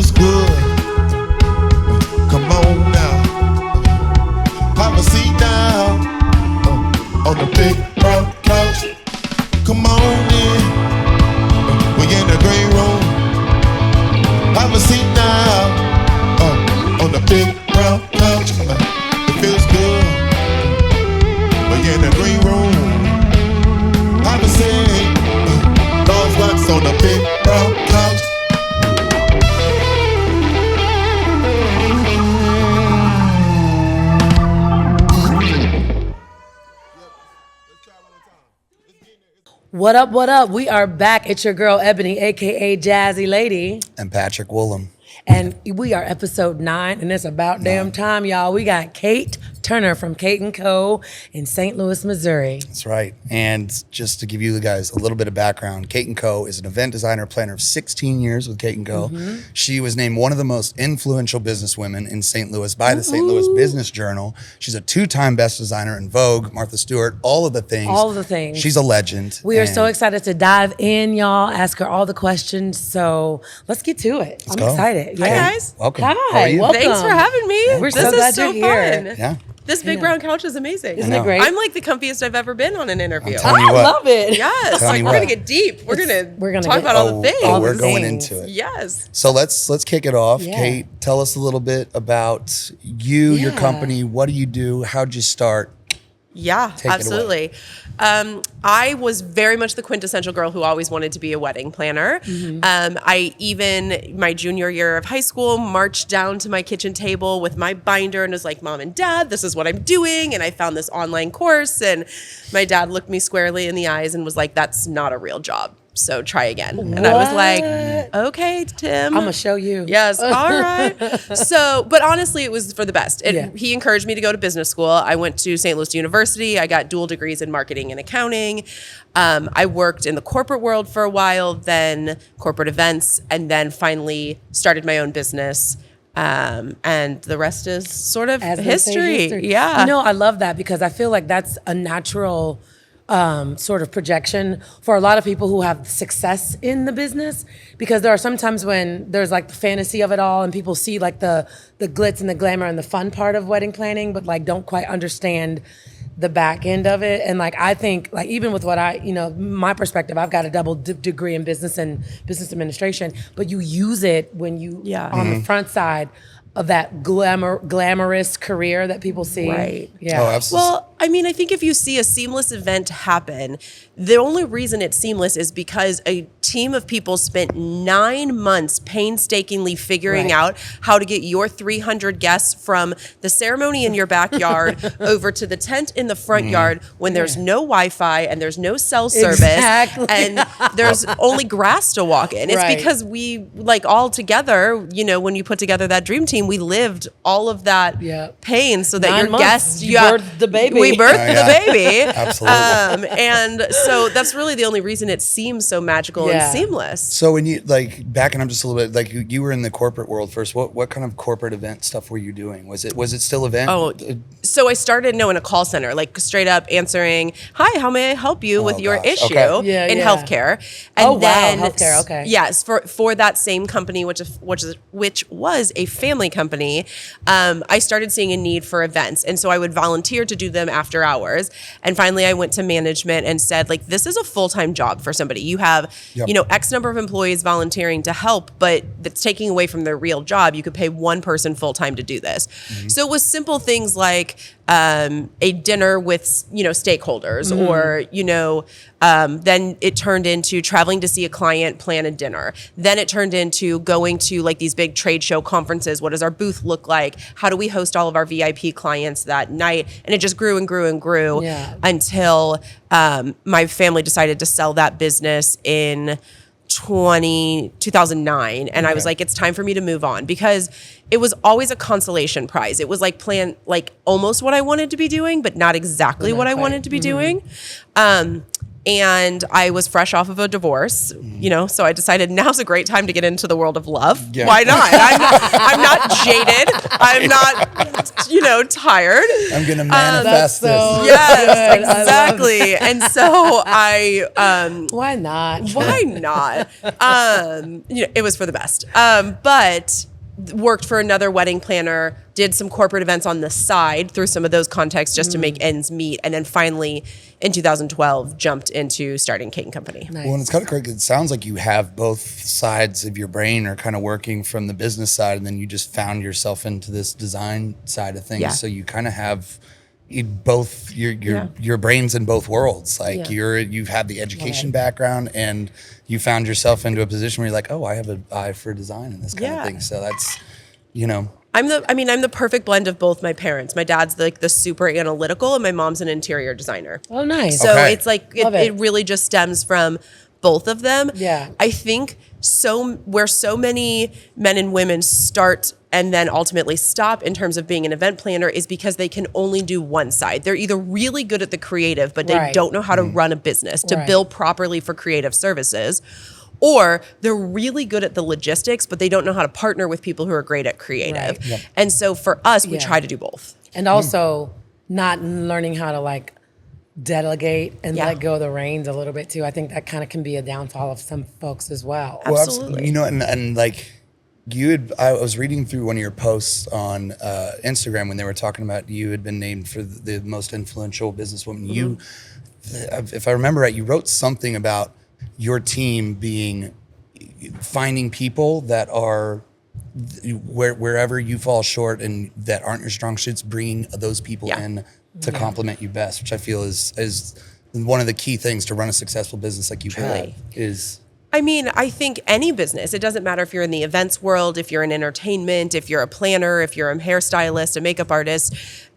feels good. Come on now. Have a seat down on the big brown couch. Come on in. We in the green room. Have a seat down on the big brown couch. It feels good. We in the green room. Have a seat. Those wax on the big brown couch. What up, what up? We are back. It's your girl, Ebony, a.k.a. Jazzy Lady. And Patrick Woolham. And we are episode 9, and it's about damn time, y'all. We got Kate Turner from Kate & Co. in St. Louis, Missouri. That's right. And just to give you guys a little bit of background, Kate & Co. is an event designer planner of 16 years with Kate & Co. Mm-hmm. She was named one of the most influential businesswomen in St. Louis by the St. Louis Business Journal. She's a 2-time best designer in Vogue, Martha Stewart, all of the things. All of the things. She's a legend. We are so excited to dive in, y'all, ask her all the questions. So let's get to it. I'm excited. Yeah. Hi, guys. Welcome. Hi. How are you? Welcome. Thanks for having me. We're this so glad is so you're here. fun. Yeah. This big brown couch is amazing. Isn't it great? I'm like the comfiest I've ever been on an interview. I love it. Yes. Like we're going to get deep. We're going to talk about all the things. We're going into it. Yes. So let's kick it off. Yeah. Kate, tell us a little bit about you, your company. What do you do? How'd you start? Yeah, absolutely. I was very much the quintessential girl who always wanted to be a wedding planner. Mm-hmm. I even, my junior year of high school, marched down to my kitchen table with my binder and was like, Mom and Dad, this is what I'm doing. And I found this online course, and my dad looked me squarely in the eyes and was like, that's not a real job. So try again. And I was like, okay, Tim. I'm going to show you. Yes. All right. So, but honestly, it was for the best. He encouraged me to go to business school. I went to St. Louis University. I got dual degrees in marketing and accounting. I worked in the corporate world for a while, then corporate events, and then finally started my own business. And the rest is sort of history. Yeah. You know, I love that because I feel like that's a natural sort of projection for a lot of people who have success in the business, because there are some times when there's like the fantasy of it all and people see like the glitz and the glamour and the fun part of wedding planning, but like don't quite understand the back end of it. And like, I think like even with what my perspective, I've got a double degree in business and business administration, but you use it when you on the front side of that glamorous career that people see. Right. Yeah. Oh, absolutely. Well, I mean, I think if you see a seamless event happen, the only reason it's seamless is because a team of people spent 9 months painstakingly figuring out how to get your 300 guests from the ceremony in your backyard over to the tent in the front yard when there's no Wi-Fi and there's no cell service and there's only grass to walk in. It's because we, like, all together, when you put together that dream team, we lived all of that pain so that 9 your months, guests... You birthed the baby. We birthed the baby. Absolutely. And so that's really the only reason it seems so magical and seamless. So when you, like, backing up just a little bit, like you were in the corporate world first. What kind of corporate event stuff were you doing? Was it still event? Oh, so I started in a call center, like straight up answering, "Hi, how may I help you with your issue in healthcare?" And then healthcare. Okay. Yes, for that same company, which was a family company, I started seeing a need for events, and so I would volunteer to do them after hours. And finally, I went to management and said, like, this is a full-time job for somebody. You have, X number of employees volunteering to help, but that's taking away from their real job. You could pay one person full-time to do this. Mm-hmm. So it was simple things like a dinner with, stakeholders, or, then it turned into traveling to see a client, plan a dinner. Then it turned into going to like these big trade show conferences. What does our booth look like? How do we host all of our VIP clients that night? And it just grew and grew and grew until my family decided to sell that business in 2009. And I was like, it's time for me to move on, because it was always a consolation prize. It was like almost what I wanted to be doing, but not exactly what I wanted to be doing. And I was fresh off of a divorce, so I decided now's a great time to get into the world of love. Yeah. Why not? I'm not jaded. I'm not, tired. I'm going to manifest this. Yes, exactly. And so I why not? why not? It was for the best. But worked for another wedding planner, did some corporate events on the side through some of those contexts just to make ends meet. And then finally in 2012, jumped into starting Kate & Company. Nice. Well, and it's kind of correct. It sounds like you have both sides of your brain are kind of working from the business side, and then you just found yourself into this design side of things. Yeah. So you kind of have both your brains in both worlds. Like you have the education background, and you found yourself into a position where you're like, oh, I have an eye for design and this kind of thing. So that's, I'm the perfect blend of both my parents. My dad's like the super analytical, and my mom's an interior designer. Oh, nice. So Okay. it's like Love it really just stems from both of them. Yeah. I think where so many men and women start and then ultimately stop in terms of being an event planner is because they can only do one side. They're either really good at the creative, but they Right. don't know how to run a business, to Right. bill properly for creative services. Or they're really good at the logistics, but they don't know how to partner with people who are great at creative. Right. Yep. And so for us, we Yeah. try to do both. And also not learning how to like delegate and Yeah. let go of the reins a little bit too. I think that kind of can be a downfall of some folks as well. Well, Absolutely. and like I was reading through one of your posts on Instagram when they were talking about you had been named for the most influential businesswoman. You, if I remember right, you wrote something about your team being finding people that are wherever you fall short and that aren't your strong suits, bringing those people in to complement you best, which I feel is one of the key things to run a successful business like you have is. I mean, I think any business, it doesn't matter if you're in the events world, if you're in entertainment, if you're a planner, if you're a hairstylist, a makeup artist,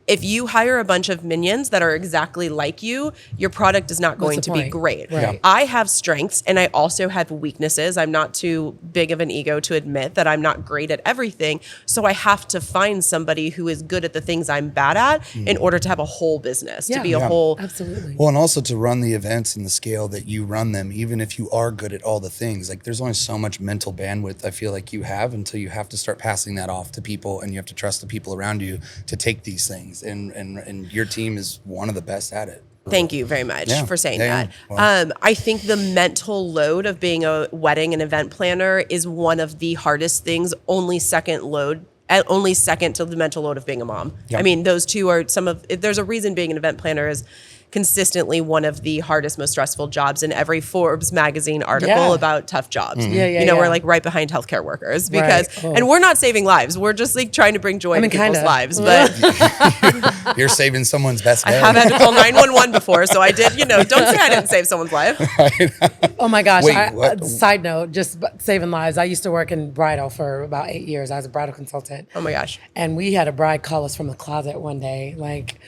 if you hire a bunch of minions that are exactly like you, your product is not going the to be point? great. Right. I have strengths and I also have weaknesses. I'm not too big of an ego to admit that I'm not great at everything. So I have to find somebody who is good at the things I'm bad at in order to have a whole business, to be a whole. Absolutely. Well, and also to run the events and the scale that you run them, even if you are good at all the things, like there's only so much mental bandwidth I feel like you have until you have to start passing that off to people, and you have to trust the people around you to take these things. And your team is one of the best at it. Thank you very much for saying Yeah. that. Well. I think the mental load of being a wedding and event planner is one of the hardest things, only second to the mental load of being a mom. Yeah. I mean, those two are there's a reason being an event planner is consistently one of the hardest, most stressful jobs in every Forbes magazine article about tough jobs. We're like right behind healthcare workers because, and we're not saving lives. We're just like trying to bring joy to people's lives. But You're saving someone's best I day. have had to call 911 before, so I did, don't say I didn't save someone's life. Oh my gosh. Wait, what? Side note, just saving lives. I used to work in bridal for about 8 years. I was a bridal consultant. Oh my gosh. And we had a bride call us from the closet one day. Like,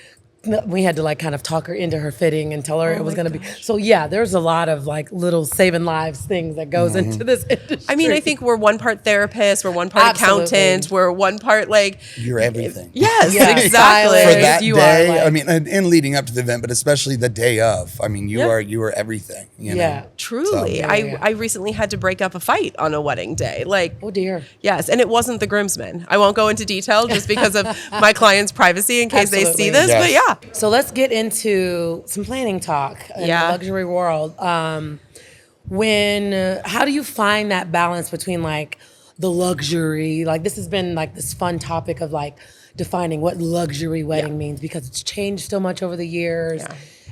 we had to like kind of talk her into her fitting and tell her it was going to be. So yeah, there's a lot of like little saving lives things that goes into this industry. I mean, I think we're one part therapist, we're one part accountant, we're one part like You're everything. Yes, Yeah, exactly. stylist. For that You day, are, like- I mean, and leading up to the event, but especially the day of. I mean, you are everything. You know? Yeah. Truly, So- I recently had to break up a fight on a wedding day. Like, Oh dear. yes, and it wasn't the groomsmen. I won't go into detail just because of my client's privacy in case they see Absolutely. this. Yes. But yeah, So let's get into some planning talk in Yeah. the luxury world. How do you find that balance between like the luxury, like this has been like this fun topic of like defining what luxury wedding means because it's changed so much over the years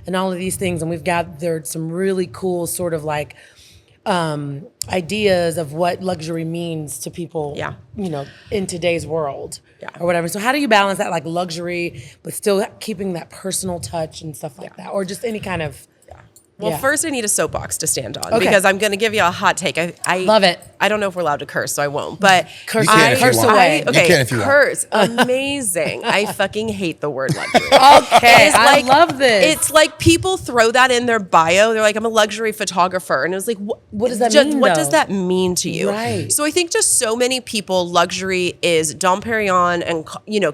and all of these things. And we've gathered some really cool sort of like ideas of what luxury means to people, in today's world or whatever. So how do you balance that like luxury, but still keeping that personal touch and stuff like that, or just any kind of, Well, first I need a soapbox to stand on Okay. because I'm going to give you a hot take. I Love it. I don't know if we're allowed to curse, so I won't. But Curse, You can if you curse want. away. You can if you want. curse. Amazing. I fucking hate the word luxury. Okay, It's I love this. It's like people throw that in their bio. They're like, I'm a luxury photographer. And it was like, What does that mean, What though? does that mean to you? Right. So I think just so many people, luxury is Dom Perignon and,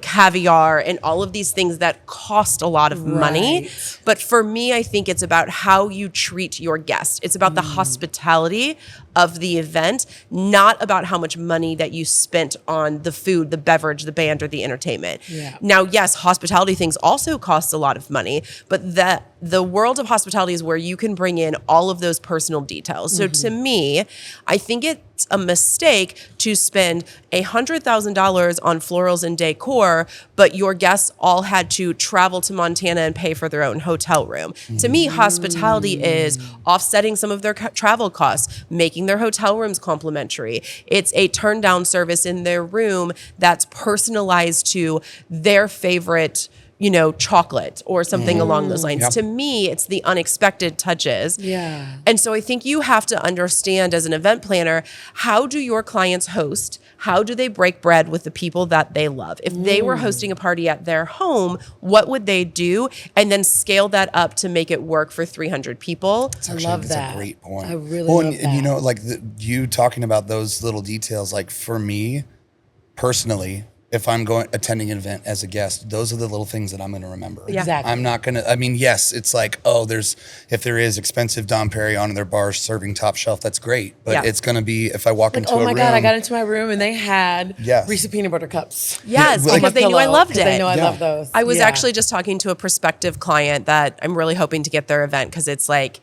caviar and all of these things that cost a lot of money. Right. But for me, I think it's about how you treat your guest. It's about the hospitality of the event, not about how much money that you spent on the food, the beverage, the band, or the entertainment. Yeah. Now, yes, hospitality things also cost a lot of money, but the world of hospitality is where you can bring in all of those personal details. So to me, I think it's a mistake to spend $100,000 on florals and decor, but your guests all had to travel to Montana and pay for their own hotel room. To me, hospitality is offsetting some of their travel costs, making their hotel rooms complimentary. It's a turn down service in their room that's personalized to their favorite chocolate or something along those lines. Yep. To me, it's the unexpected touches. Yeah. And so I think you have to understand as an event planner, how do your clients host? How do they break bread with the people that they love? If they were hosting a party at their home, what would they do? And then scale that up to make it work for 300 people. Love That's that. a great point. I really love and, that. And like you talking about those little details, like for me personally, if I'm attending an event as a guest, those are the little things that I'm going to remember. Yeah. Exactly. I'm not going to, yes, it's like, if there is expensive Dom Perignon in their bar serving top shelf, that's great. But Yeah. it's going to be, if I walk into a Oh room. my God, I got into my room and they had Yes. Reese's peanut butter cups. Yes, Yeah, because they knew I loved it. They know I Yeah. love those. I was Yeah. actually just talking to a prospective client that I'm really hoping to get their event because it's like,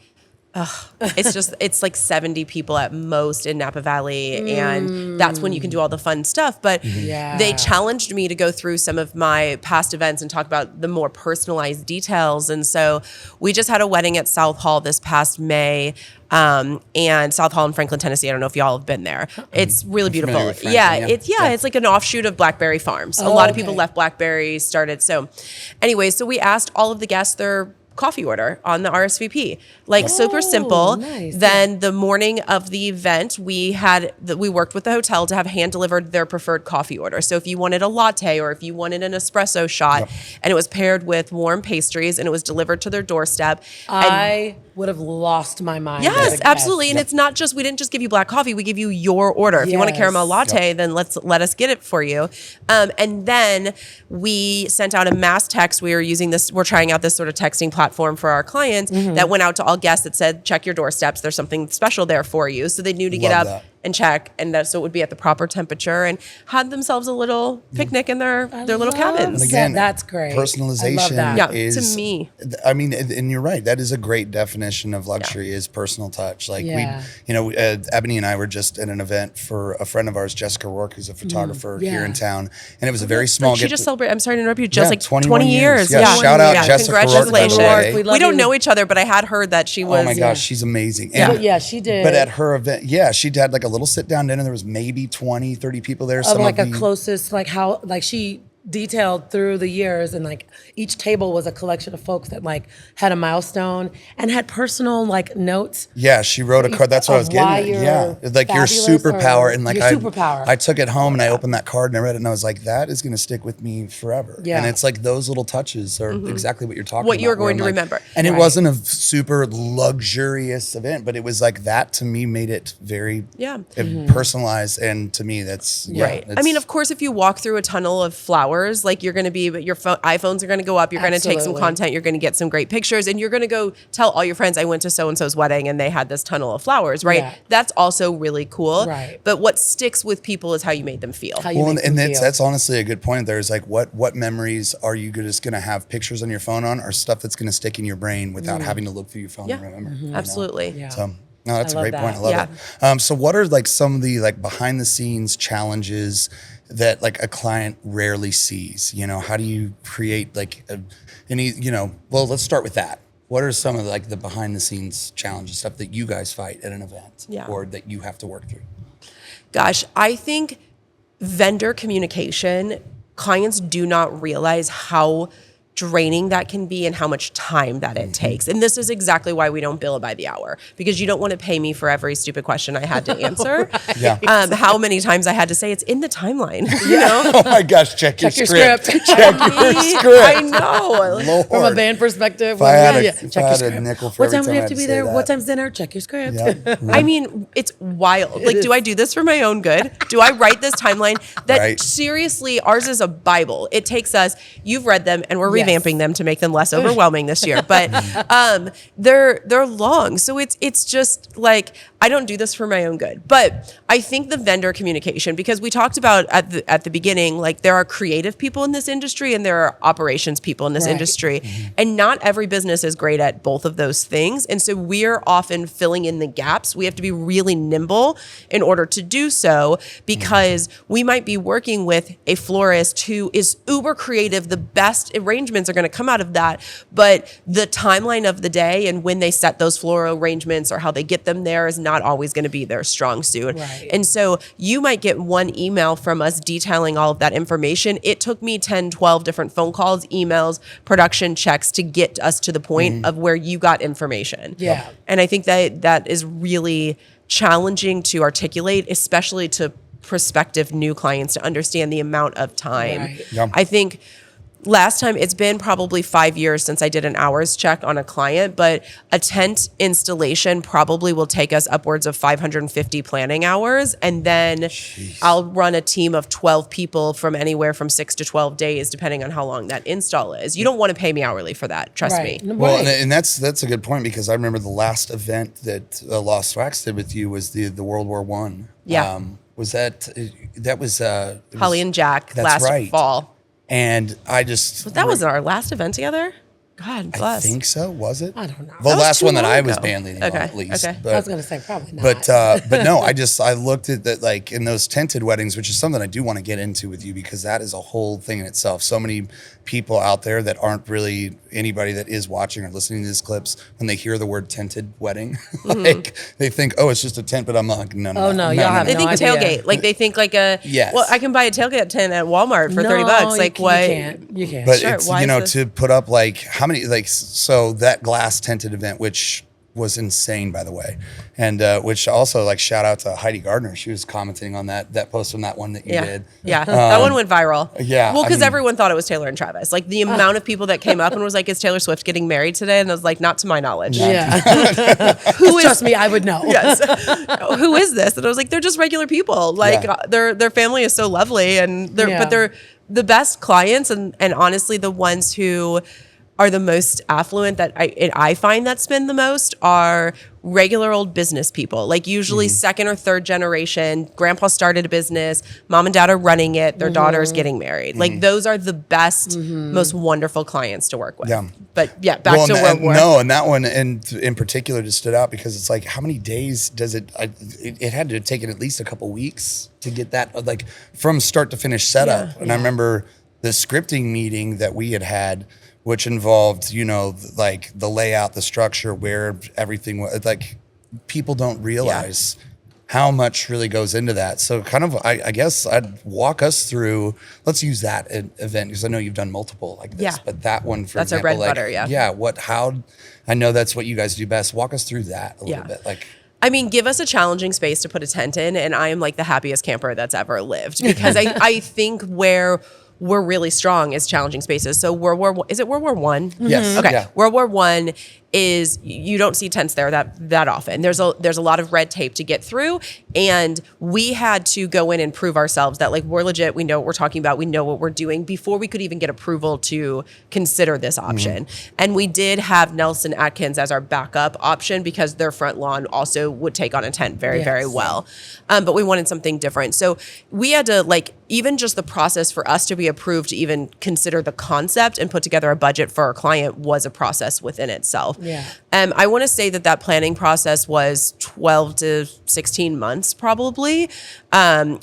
it's like 70 people at most in Napa Valley. And that's when you can do all the fun stuff. But Yeah. they challenged me to go through some of my past events and talk about the more personalized details. And so we just had a wedding at South Hall this past May. And South Hall in Franklin, Tennessee. I don't know if y'all have been there. It's really beautiful. familiar with Franklin, Yeah, it's like an offshoot of Blackberry Farms. A lot of people okay. left Blackberry, started. So anyway, so we asked all of the guests their coffee order on the RSVP. Like super simple. Nice. Then the morning of the event, we worked with the hotel to have hand delivered their preferred coffee order. So if you wanted a latte or if you wanted an espresso shot, and it was paired with warm pastries and it was delivered to their doorstep. I would have lost my mind. as a Yes, guest. absolutely. And it's not just, we didn't just give you black coffee, we give you your order. If you want a Yes. caramel latte, then let us get it for you. And then we sent out a mass text. We're trying out this sort of texting platform for our clients that went out to all guests that said, check your doorsteps. There's something special there for you. So they knew to get Love up that. and check, and so it would be at the proper temperature, and had themselves a little picnic in their little cabins. And again, That's great. I love personalization that. Yeah, is to me. I mean, and you're right. That is a great definition of luxury is personal touch. Like Yeah. Ebony and I were just at an event for a friend of ours, Jessica Rourke, who's a photographer here Yeah. in town, and it was a very small. Like she just celebrated. I'm sorry to interrupt you. Just Yeah, like 21 20 years. years. Yeah, shout out Jessica Rourke, by the Congratulations. way. We love We don't you. know each other, but I had heard that she was. Oh my gosh, she's amazing. Yeah. And- Yeah, she did. But at her event, she had like a little sit down dinner. There was maybe 20, 30 people there. of like a closest, like how, like she detailed through the years, and like each table was a collection of folks that like had a milestone and had personal like notes. Yeah, she wrote a card. That's what I was Of why getting at. you're Yeah, like your fabulous superpower, or and like your superpower. I took it home and I opened that card and I read it and I was like, that is going to stick with me forever. Yeah. And it's like those little touches are exactly what you're talking What about. you're where going I'm to like- remember. And it Right. wasn't a super luxurious event, but it was like that to me made it very personalized. And to me, that's Right. I mean, of course, if you walk through a tunnel of flowers, like you're going to be, but your iPhones are going to go up. You're going to take some Absolutely. content. You're going to get some great pictures, and you're going to go tell all your friends, I went to so and so's wedding, and they had this tunnel of flowers. Right. Yeah. That's also really cool. Right. But what sticks with people is how you made them feel. How you Well, make and them that's, feel. that's honestly a good point. There's like, what memories are you just going to have pictures on your phone on, or stuff that's going to stick in your brain without having to look through your phone Yeah. to remember? you know? Absolutely. Yeah. So no, that's I a love great point. that. I love Yeah. it. So what are like some of the like behind the scenes challenges that like a client rarely sees? You know, how do you create like well, let's start with that. What are some of like the behind the scenes challenges, stuff that you guys fight at an event or that you have to work through? Gosh, I think vendor communication, clients do not realize how draining that can be and how much time that it takes. And this is exactly why we don't bill by the hour, because you don't want to pay me for every stupid question I had to answer. Yeah. How many times I had to say it's in the timeline, you know? Oh my gosh, check your script. Check your script. I know. Lord. From a band perspective, If I had check a your script. nickel for What every time do time you I have to had be to there? say What that. time's dinner? Check your script. Yeah. I mean, it's wild. Like, do I do this for my own good? Do I write this timeline? That Right. seriously, ours is a Bible. It takes us, you've read them, and we're Yes. revamping them to make them less overwhelming this year. But they're long. So it's just like, I don't do this for my own good. But I think the vendor communication, because we talked about at the beginning, like there are creative people in this industry and there are operations people in this Right. industry. And not every business is great at both of those things. And so we're often filling in the gaps. We have to be really nimble in order to do so, because we might be working with a florist who is uber creative. The best arrangements are going to come out of that. But the timeline of the day and when they set those floral arrangements or how they get them there is not always going to be their strong suit. Right. And so you might get one email from us detailing all of that information. It took me 10, 12 different phone calls, emails, production checks to get us to the point of where you got information. Yeah. And I think that is really challenging to articulate, especially to prospective new clients, to understand the amount of time. Right. Yeah. I think last time, it's been probably 5 years since I did an hours check on a client, but a tent installation probably will take us upwards of 550 planning hours. And then I'll run a team of 12 people from anywhere from 6 to 12 days, depending on how long that install is. You don't want to pay me hourly for that. Trust Right. me. Well, Right. and that's a good point, because I remember the last event that Lost Wax did with you was the World War One. Yeah. Was that was it Holly was- and Jack that's last right. fall. And I just But that was our last event together? God I bless. think so. Was it? I don't know. The That was last too one that long I was ago. band leading Okay, on, at least. okay. But, I was going to say probably not. but no, I looked at that, like in those tented weddings, which is something I do want to get into with you, because that is a whole thing in itself. So many people out there that aren't really anybody that is watching or listening to these clips, when they hear the word tented wedding, like they think, oh, it's just a tent, but I'm like, no. Oh, no, y'all have They no think idea. tailgate. Like they think like a, Yes. well, I can buy a tailgate tent at Walmart for $30. Like what? You can't. You can't. But Sure, it's, why you know, is to put up like how many, like, so that glass tented event, which was insane, by the way. And which also, like, shout out to Heidi Gardner. She was commenting on that post on that one that you Yeah. did. Yeah. That one went viral. yeah, Well, I because mean- everyone thought it was Taylor and Travis. Like the amount of people that came up and was like, is Taylor Swift getting married today? And I was like, not to my knowledge. yeah. Who is Trust me, I would know. yes. Who is this? And I was like, they're just regular people. Like Yeah. their family is so lovely, and Yeah. but they're the best clients, and honestly, the ones who are the most affluent that I find that spend the most are regular old business people, like usually second or third generation. Grandpa started a business, mom and dad are running it, their daughter's getting married. Like those are the best, most wonderful clients to work with. Yeah. But yeah, back to World War. No, and that one in particular just stood out because it's like, how many days does it had to have taken at least a couple weeks to get that, like, from start to finish setup. And I remember the scripting meeting that we had, which involved, you know, like the layout, the structure, where everything was. Like, people don't realize how much really goes into that. So kind of, I guess I'd walk us through, let's use that event, because I know you've done multiple like this, Yeah. but that one, for That's our example, bread like, butter, yeah. Yeah, how, I know that's what you guys do best. Walk us through that a little bit. Like, I mean, give us a challenging space to put a tent in, and I am like the happiest camper that's ever lived, because I think where we're really strong is challenging spaces. So is it World War One? Yes. Okay. Yeah. World War One is, you don't see tents there that often. There's a lot of red tape to get through, and we had to go in and prove ourselves that, like, we're legit, we know what we're talking about, we know what we're doing, before we could even get approval to consider this option. And we did have Nelson Atkins as our backup option, because their front lawn also would take on a tent very, Yes. very well. But we wanted something different. So we had to, like, even just the process for us to be approved to even consider the concept and put together a budget for our client was a process within itself. Yeah. I want to say that planning process was 12 to 16 months probably. And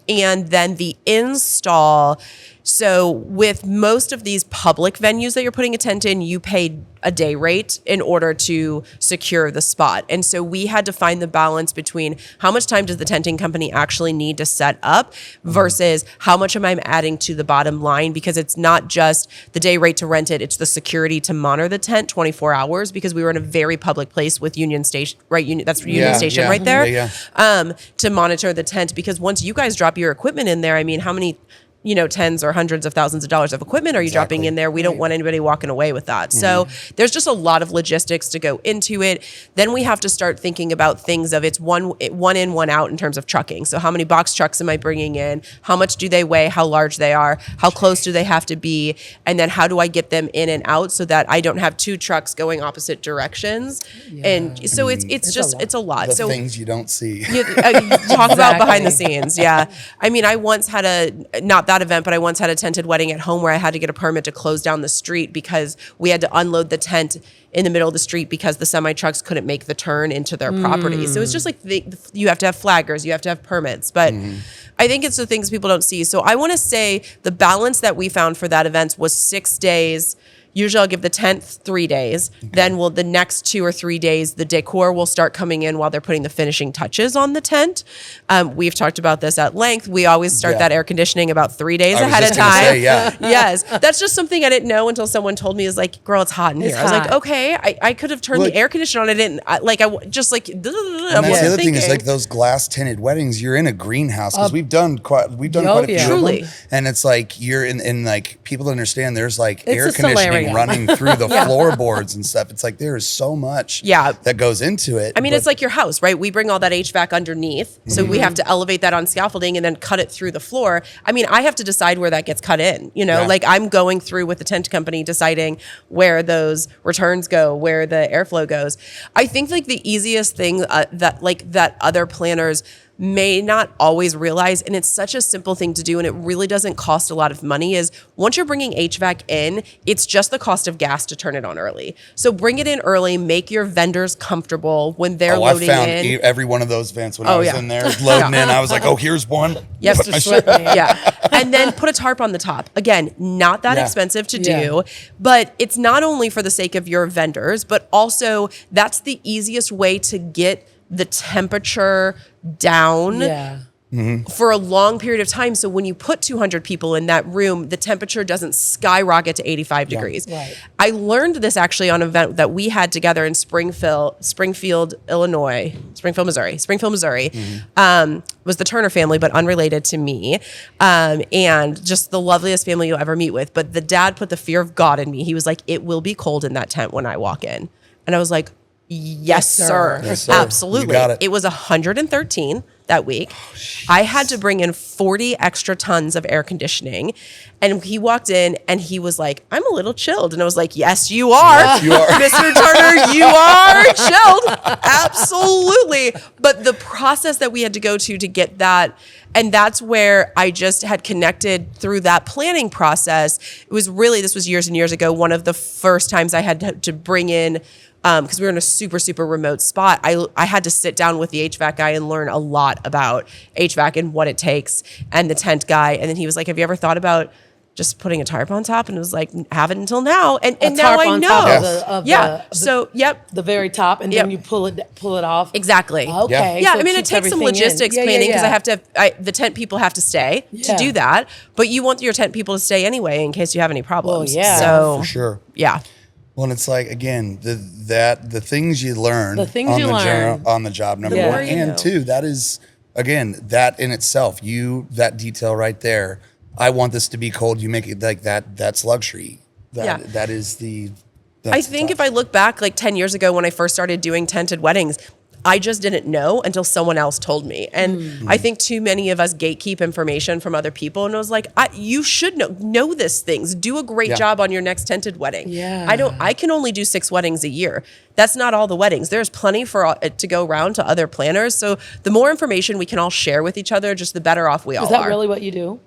then the install, So with most of these public venues that you're putting a tent in, you pay a day rate in order to secure the spot. And so we had to find the balance between how much time does the tenting company actually need to set up versus how much am I adding to the bottom line, because it's not just the day rate to rent it, it's the security to monitor the tent 24 hours, because we were in a very public place with Union Station, right? That's Union Station right there. To monitor the tent, because once you guys drop your equipment in there, I mean, how many tens or hundreds of thousands of dollars of equipment are you dropping in there? We don't want anybody walking away with that. So there's just a lot of logistics to go into it. Then we have to start thinking about things of it's one in, one out in terms of trucking. So how many box trucks am I bringing in? How much do they weigh? How large they are? How close do they have to be? And then how do I get them in and out so that I don't have two trucks going opposite directions? And so it's a lot. The So things you don't see. talk about behind the scenes. Yeah. I mean, I once had not that event, but I once had a tented wedding at home where I had to get a permit to close down the street because we had to unload the tent in the middle of the street because the semi trucks couldn't make the turn into their property. So it's just like you have to have flaggers, you have to have permits, but I think it's the things people don't see. So I want to say the balance that we found for that event was 6 days. Usually I'll give the tent 3 days. Then the next 2 or 3 days, the decor will start coming in while they're putting the finishing touches on the tent. We've talked about this at length. We always start that air conditioning about 3 days ahead of time. Yes. That's just something I didn't know until someone told me, is like, girl, it's hot in here. I was like, okay, I could have turned the air conditioner on. I didn't and that's the other thing is, like, those glass tinted weddings, you're in a greenhouse, because we've done quite a few Truly. of them. And it's like, you're in like, people understand there's like air conditioning running through the floorboards and stuff. It's like there is so much that goes into it. I mean, it's like your house, right? We bring all that HVAC underneath, so we have to elevate that on scaffolding and then cut it through the floor. I mean, I have to decide where that gets cut in. Like, I'm going through with the tent company deciding where those returns go, where the airflow goes. I think like the easiest thing that other planners may not always realize, and it's such a simple thing to do, and it really doesn't cost a lot of money, is once you're bringing HVAC in, it's just the cost of gas to turn it on early. So bring it in early, make your vendors comfortable when they're loading in. I found every one of those vents when I was in there loading in. I was like, oh, here's one. Yep. And then put a tarp on the top. Again, not that expensive to do, but it's not only for the sake of your vendors, but also that's the easiest way to get the temperature down for a long period of time. So when you put 200 people in that room, the temperature doesn't skyrocket to 85 degrees. Right. I learned this actually on an event that we had together in Springfield, Missouri. Was the Turner family, but unrelated to me. And just the loveliest family you'll ever meet with. But the dad put the fear of God in me. He was like, it will be cold in that tent when I walk in. And I was like, yes, sir. Yes, sir. Absolutely. You got it. It was 113 that week. I had to bring in 40 extra tons of air conditioning. And he walked in and he was like, I'm a little chilled. And I was like, yes, you are. Yes, you are. Mr. Turner, you are chilled. Absolutely. But the process that we had to go to get that, and that's where I just had connected through that planning process. It was really, this was years and years ago, one of the first times I had to bring in, because we were in a super, super remote spot. I had to sit down with the HVAC guy and learn a lot about HVAC and what it takes, and the tent guy. And then he was like, have you ever thought about just putting a tarp on top? And it was like, haven't until now. And now I know. The very top, and then you pull it off. Exactly. Okay. Yeah, so I mean, it takes some logistics planning, because the tent people have to stay to do that. But you want your tent people to stay anyway in case you have any problems. Well, yeah. So, for sure. Yeah. Well, and it's like, again, the things you learn on the job, number one. And two, that is, again, that in itself, that detail right there. I want this to be cold. You make it like that. That's luxury. That is I think if I look back like 10 years ago when I first started doing tented weddings, I just didn't know until someone else told me. And I think too many of us gatekeep information from other people. And I was like, you should know these things. Do a great job on your next tented wedding. Yeah. I can only do 6 weddings a year. That's not all the weddings. There's plenty to go around to other planners. So the more information we can all share with each other, just the better off we all are. Is that really what you do?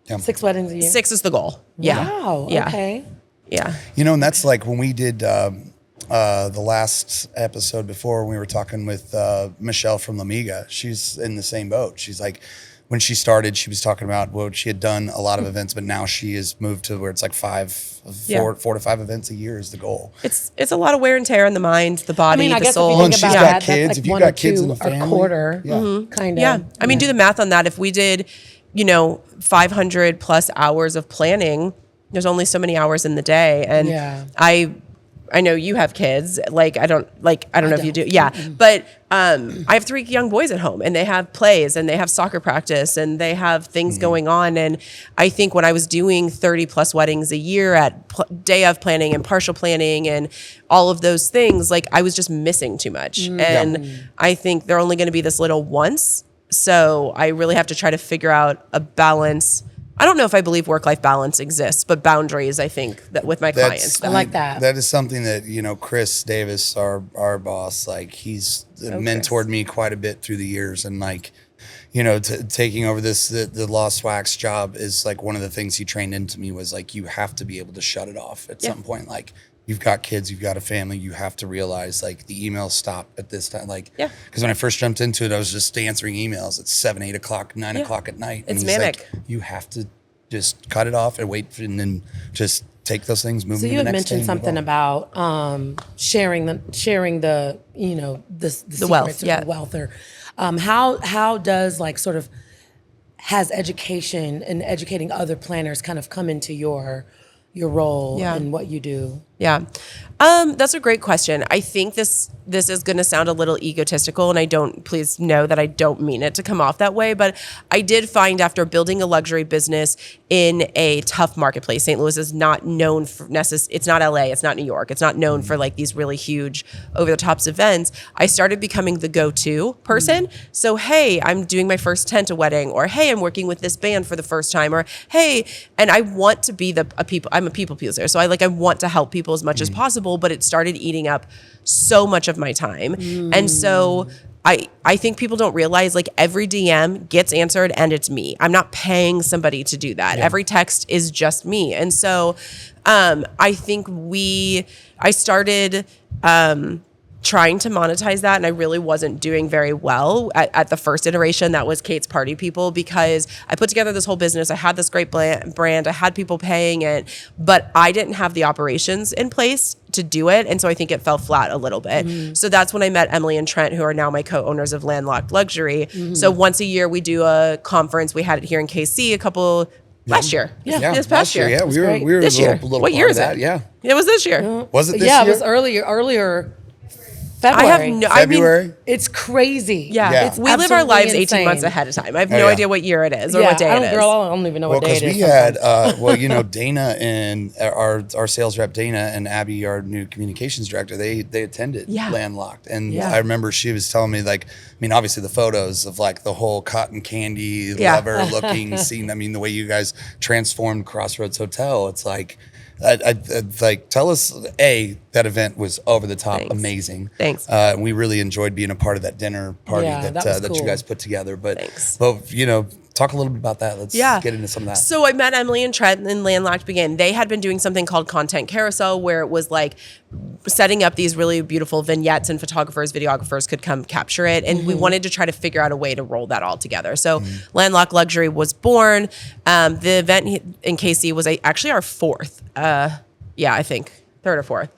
Yeah. 6 weddings a year? 6 is the goal. Yeah. Wow. Yeah. Okay. Yeah. And that's like when we did the last episode before, we were talking with Michelle from L'Amiga. She's in the same boat. She's like, when she started, she was talking about, well, she had done a lot of events, but now she has moved to where it's like four to five events a year is the goal. It's a lot of wear and tear on the mind, the body, I mean, I the guess soul. if you Well, and think she's about got that, kids. that's If like you one got or kids in two the family, a quarter, yeah. kind of. Yeah. I mean, do the math on that. If we did, 500 plus hours of planning, there's only so many hours in the day. And Yeah. I know you have kids. I don't know if you do. Yeah. But I have 3 young boys at home, and they have plays, and they have soccer practice, and they have things going on. And I think when I was doing 30 plus weddings a year at day of planning and partial planning and all of those things, I was just missing too much. And I think they're only going to be this little once. So I really have to try to figure out a balance. I don't know if I believe work-life balance exists, but boundaries, I think, that with my clients. I like that. That is something that, Chris Davis, our boss, he's mentored me quite a bit through the years. And taking over the Lost Wax job is one of the things he trained into me was you have to be able to shut it off at some point. You've got kids, you've got a family, you have to realize the emails stop at this time. Because when I first jumped into it, I was just answering emails at 7, 8 o'clock, 9 o'clock at night. It's and he's manic. You have to just cut it off and wait, and then just take those things, move them to So you the had next day. mentioned something about sharing the the secrets wealth, or the wealth, or how does has education and educating other planners kind of come into your role and what you do? Yeah. That's a great question. I think this is going to sound a little egotistical, and please know that I don't mean it to come off that way, but I did find after building a luxury business in a tough marketplace, St. Louis is not known for it's not LA, it's not New York, it's not known for these really huge over the tops events. I started becoming the go-to person. So, hey, I'm doing my first tent wedding, or hey, I'm working with this band for the first time, or hey, and I want to be I'm a people pleaser. So I want to help people as much as possible, but it started eating up so much of my time. And so I think people don't realize every DM gets answered and it's me. I'm not paying somebody to do that. Every text is just me. And so I think I started trying to monetize that, and I really wasn't doing very well at the first iteration. That was Kate's Party People, because I put together this whole business. I had this great brand. I had people paying it, but I didn't have the operations in place to do it. And so I think it fell flat a little bit. So that's when I met Emily and Trent, who are now my co-owners of Landlocked Luxury. So once a year we do a conference. We had it here in KC last year. This past year. Yeah, we were this year. little What part year of is that. it? Yeah. It was this year. Was it this Yeah, year? it was earlier February. February? It's crazy. Yeah. It's We live our absolutely lives 18 insane. months ahead of time. I have Oh, no yeah. idea what year it is or what day it is. Girl, I don't even know what day it Because is. we had, sometimes. Dana and our sales rep, Dana, and Abby, our new communications director, they attended Landlocked. And I remember she was telling me, obviously the photos of the whole cotton candy lover looking scene. The way you guys transformed Crossroads Hotel, it's tell us, that event was over the top, amazing. Thanks. We really enjoyed being a part of that dinner party Yeah, that was you cool. guys put together. But, Thanks. talk a little bit about that. Let's get into some of that. So I met Emily and Trent, and Landlocked began. They had been doing something called Content Carousel, where it was setting up these really beautiful vignettes, and photographers, videographers could come capture it. And we wanted to try to figure out a way to roll that all together. So Landlocked Luxury was born. The event in KC was actually our fourth. I think third or fourth.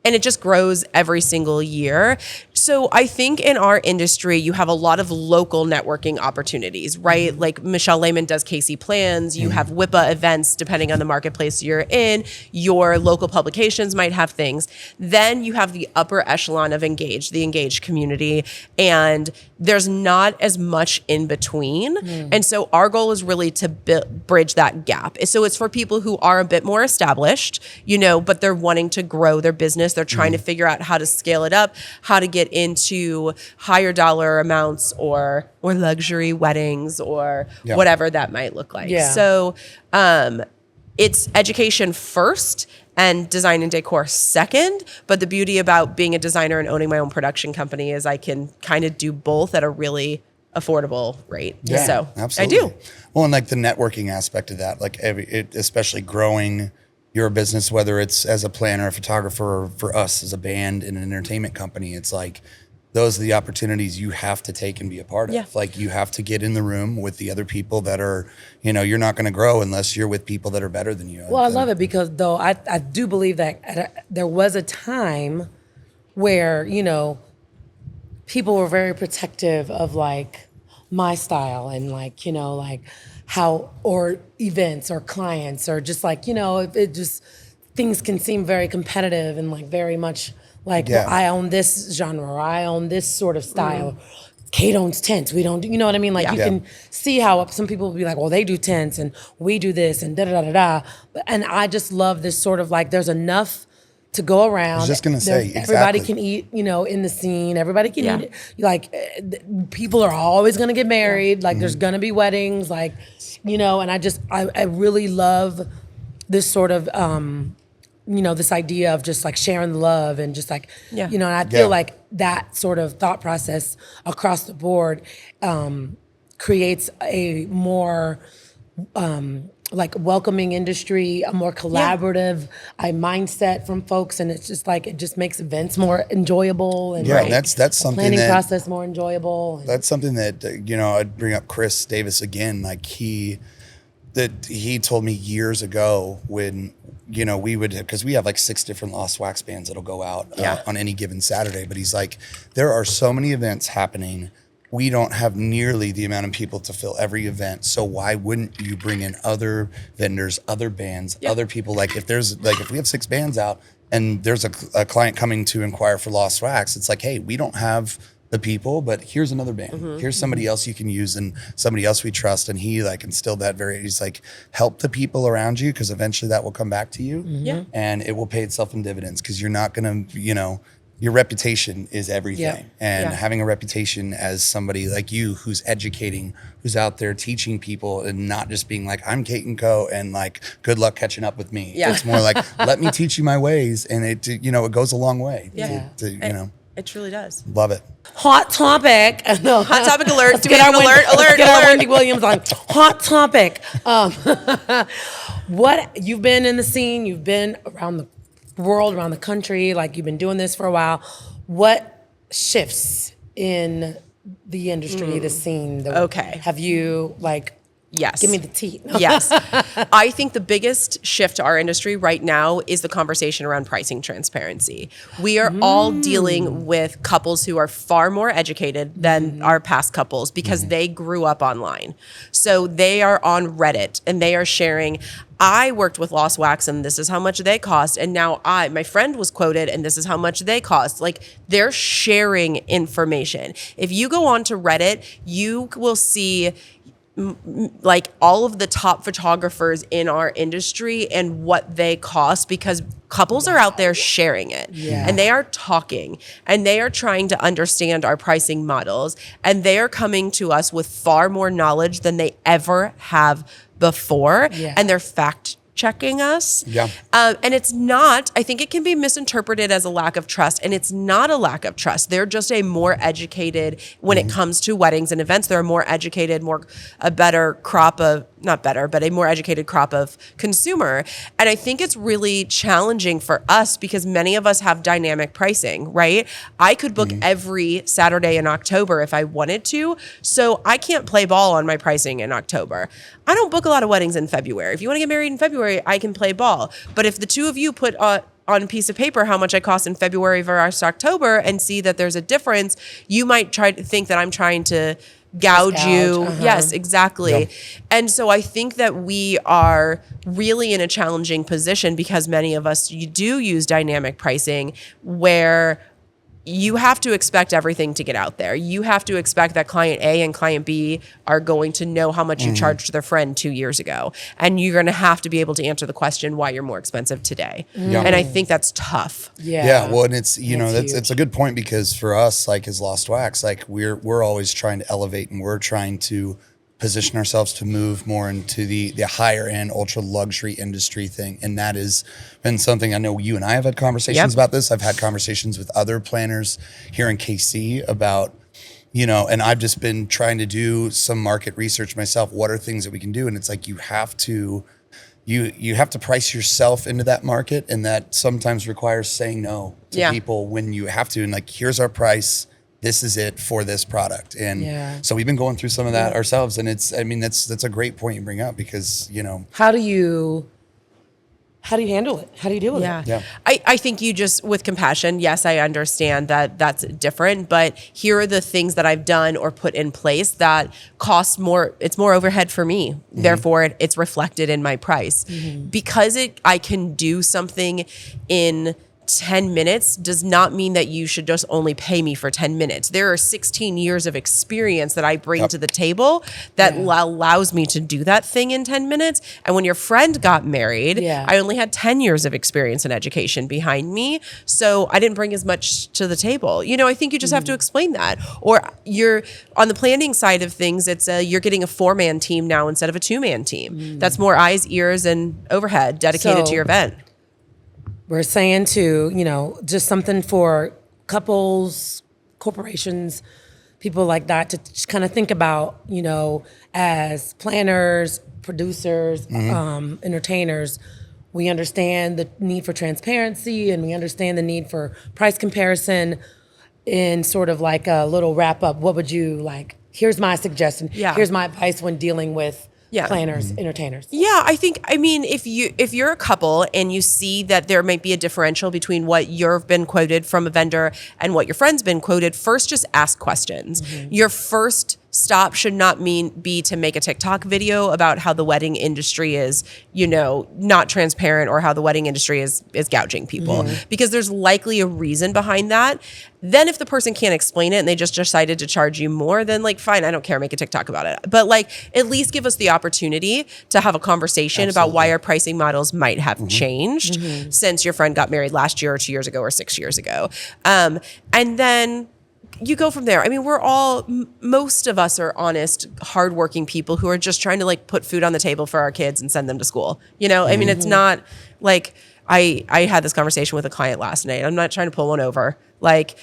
And it just grows every single year. So I think in our industry, you have a lot of local networking opportunities, right? Like Michelle Lehman does KC Plans. You have WIPA events, depending on the marketplace you're in. Your local publications might have things. Then you have the upper echelon of Engage, the Engage community. And there's not as much in between. And so our goal is really to bridge that gap. So it's for people who are a bit more established, but they're wanting to grow their business. They're trying to figure out how to scale it up, how to get into higher dollar amounts or luxury weddings or whatever that might look like. Yeah. So it's education first and design and decor second. But the beauty about being a designer and owning my own production company is I can kind of do both at a really affordable rate. Yeah, So absolutely. I do. Well, and the networking aspect of that, especially growing your business, whether it's as a planner, a photographer, or for us as a band and an entertainment company, it's those are the opportunities you have to take and be a part of. Yeah. Like you have to get in the room with the other people that are, you're not going to grow unless you're with people that are better than you. Well, I love it because though I do believe that there was a time where, people were very protective of like my style and like, like how, or events or clients or just like, it just, things can seem very competitive and like very much like, well, I own this genre or I own this sort of style. Kate owns tents. We don't do, you know what I mean? Like you can see how some people will be like, well, they do tents and we do this and da da da da da. And I just love this sort of like, there's enough to go around. I was just gonna say, everybody can eat, in the scene. Everybody can eat. Like, people are always gonna get married. Like, there's gonna be weddings. Like, and I really love this sort of, this idea of just like sharing the love and just like, and I feel like that sort of thought process across the board creates a more like welcoming industry, a more collaborative mindset from folks, and it's just like it just makes events more enjoyable and that's something planning that, process more enjoyable. That's something that I'd bring up Chris Davis again. Like he told me years ago when we would, because we have like 6 different Lost Wax bands that'll go out on any given Saturday. But he's like, there are so many events happening. We don't have nearly the amount of people to fill every event. So why wouldn't you bring in other vendors, other bands, other people? Like if we have 6 bands out and there's a client coming to inquire for Lost Wax, it's like, hey, we don't have the people, but here's another band. Here's somebody else you can use and somebody else we trust. And he like instilled that he's like, help the people around you because eventually that will come back to you. And it will pay itself in dividends because you're not going to, your reputation is everything. And having a reputation as somebody like you who's educating, who's out there teaching people and not just being like, I'm Kate & Co. and like, good luck catching up with me. It's more like, let me teach you my ways. And it, it goes a long way. It truly does. Love it. Hot topic. No. Hot topic alert. Do we Get have our an alert? Get our Wendy Williams on. Hot topic. What you've been in the scene, you've been around the world, around the country, like you've been doing this for a while. What shifts in the industry, the scene? Have you like? Yes. Give me the tea. Yes. I think the biggest shift to our industry right now is the conversation around pricing transparency. We are all dealing with couples who are far more educated than our past couples because they grew up online. So they are on Reddit and they are sharing, I worked with Lost Wax and this is how much they cost. And now my friend was quoted and this is how much they cost. Like they're sharing information. If you go onto Reddit, you will see like all of the top photographers in our industry and what they cost because couples are out there sharing it and they are talking and they are trying to understand our pricing models and they are coming to us with far more knowledge than they ever have before and they're fact checking us. And it's not, I think it can be misinterpreted as a lack of trust, and it's not a lack of trust. They're just a more educated, when it comes to weddings and events, they're a more educated, a better crop of, not better, but a more educated crop of consumer. And I think it's really challenging for us because many of us have dynamic pricing, right? I could book every Saturday in October if I wanted to, so I can't play ball on my pricing in October. I don't book a lot of weddings in February. If you want to get married in February, I can play ball. But if the two of you put on a piece of paper how much I cost in February versus October and see that there's a difference, you might try to think that I'm trying to gouge you. Yes, exactly. And so I think that we are really in a challenging position because many of us, you do use dynamic pricing where you have to expect everything to get out there. You have to expect that client A and client B are going to know how much you charged their friend 2 years ago. And you're going to have to be able to answer the question why you're more expensive today. And I think that's tough. Well, and it's, it's a good point because for us, like as Lost Wax, like we're always trying to elevate and we're trying to position ourselves to move more into the higher end, ultra luxury industry thing. And that has been something I know you and I have had conversations about this. I've had conversations with other planners here in KC about, and I've just been trying to do some market research myself. What are things that we can do? And it's like, you have to price yourself into that market. And that sometimes requires saying no to people when you have to. And like, here's our price. this is it for this product. And Yeah. so we've been going through some of that ourselves. And it's, I mean, that's a great point you bring up because, you know, How do you handle it? How do you deal with Yeah. it? Yeah. I think you just, with compassion, yes, I understand that that's different, but here are the things that I've done or put in place that cost more. It's more overhead for me. Therefore, it's reflected in my price. Because I can do something in 10 minutes does not mean that you should just only pay me for 10 minutes. There are 16 years of experience that I bring to the table that allows me to do that thing in 10 minutes. And when your friend got married, I only had 10 years of experience and education behind me. So I didn't bring as much to the table. You know, I think you just have to explain that. Or you're on the planning side of things, it's you're getting a 4-man team now instead of a 2-man team. That's more eyes, ears, and overhead dedicated to your event. We're saying to, you know, just something for couples, corporations, people like that to kind of think about, you know, as planners, producers, entertainers. We understand the need for transparency and we understand the need for price comparison. In sort of like a little wrap up, what would you like? Here's my suggestion. Yeah. Here's my advice when dealing with planners, entertainers. Yeah, I mean, if you're a couple and you see that there might be a differential between what you've been quoted from a vendor and what your friend's been quoted, first just ask questions. Your first stop should not be to make a TikTok video about how the wedding industry is, you know, not transparent or how the wedding industry is gouging people, because there's likely a reason behind that. Then if the person can't explain it and they just decided to charge you more, then like, fine, I don't care, make a TikTok about it. But like, at least give us the opportunity to have a conversation about why our pricing models might have changed since your friend got married last year or 2 years ago or 6 years ago. And then you go from there. I mean, most of us are honest, hardworking people who are just trying to like put food on the table for our kids and send them to school. You know, I mean, it's not like I had this conversation with a client last night. I'm not trying to pull one over. Like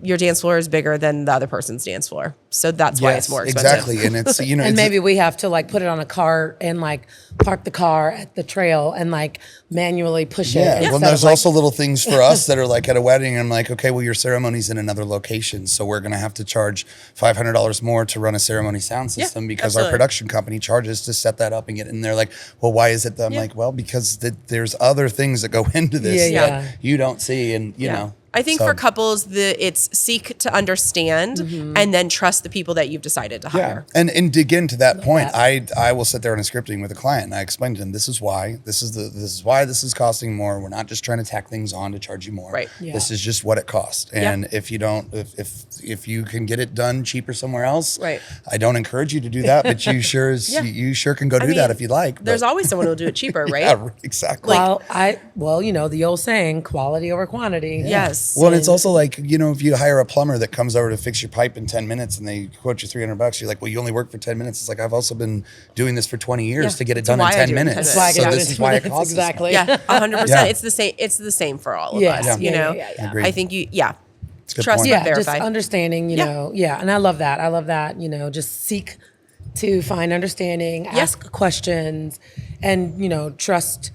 your dance floor is bigger than the other person's dance floor. So that's why it's more expensive. Exactly. And it's, you know, And maybe we have to like put it on a cart and like park the car at the trail and like manually push it. well, instead there's of, like, also little things for us that are like at a wedding. I'm like, okay, well, your ceremony's in another location. So we're going to have to charge $500 more to run a ceremony sound system because our production company charges to set that up and get in there. Like, well, why is it that I'm like, well, because there's other things that go into this that you don't see. And, you know. I think for couples, it's seek to understand and then trust the people that you've decided to hire. And dig into that point. I will sit there in a scripting with a client and I explain to them, this is why this is costing more. We're not just trying to tack things on to charge you more. Right. This is just what it costs. And if you don't, if you can get it done cheaper somewhere else, I don't encourage you to do that, but you sure can go do that if you like. There's always someone who'll do it cheaper, right? Yeah, exactly. Well, you know, the old saying, quality over quantity. Yes. Well, and it's also like, you know, if you hire a plumber that comes over to fix your pipe in 10 minutes and they quote you $300, you're like, well, you only work for 10 minutes. It's like, I've also been doing this for 20 years to get it done in 10 minutes. That's why I So get this is why it costs exactly. us. Yeah, 100%. It's the same for all of us, you know? Agreed. I think It's a good trust point. but verify. Just understanding, you know, and I love that, you know, just seek to find understanding, ask questions, and, you know, trust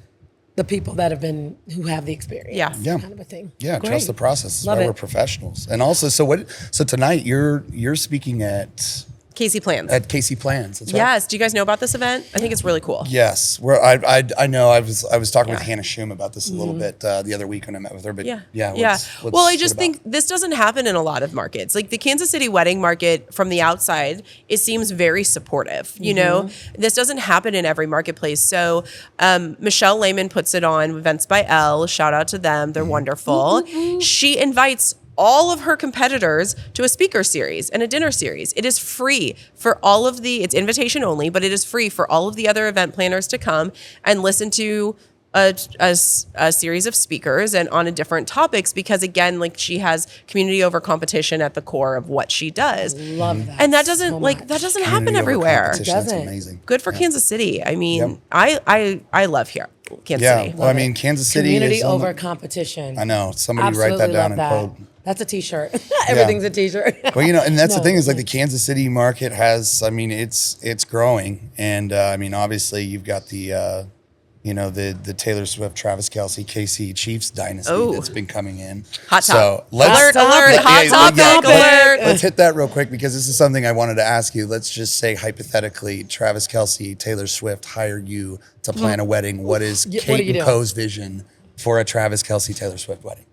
the people that who have the experience. Kind of a thing. Yeah, Great. trust the process. That's Love why it. we're professionals. And also, so tonight you're speaking at Casey Plans. At Casey Plans. That's right. Yes. Do you guys know about this event? I think it's really cool. Yes. I know. I was talking with Hannah Shum about this a little bit the other week when I met with her. But Well, I just think this doesn't happen in a lot of markets. Like the Kansas City wedding market from the outside, it seems very supportive. You know, this doesn't happen in every marketplace. So Michelle Lehman puts it on Events by Elle. Shout out to them. They're wonderful. She invites all of her competitors to a speaker series and a dinner series. It is free for all of it's invitation only, but it is free for all of the other event planners to come and listen to a series of speakers and on a different topics, because again, like she has community over competition at the core of what she does. Love that. And that doesn't that doesn't happen everywhere. It doesn't. That's amazing. Good for Kansas City. I mean, I love here. Kansas City. Well, I mean, Kansas City community is over competition. I know. Somebody Absolutely write that down love and quote. That's a t-shirt. Everything's a t-shirt. Well, you know, and that's the thing is like the Kansas City market has, I mean, it's growing. And I mean, obviously you've got the, you know, the Taylor Swift, Travis Kelce, KC Chiefs dynasty that's been coming in. Hot so top. let's Hot topic alert. Let's hit that real quick because this is something I wanted to ask you. Let's just say hypothetically, Travis Kelce, Taylor Swift hire you to plan a wedding. What is Kate and Co's vision for a Travis Kelce, Taylor Swift wedding?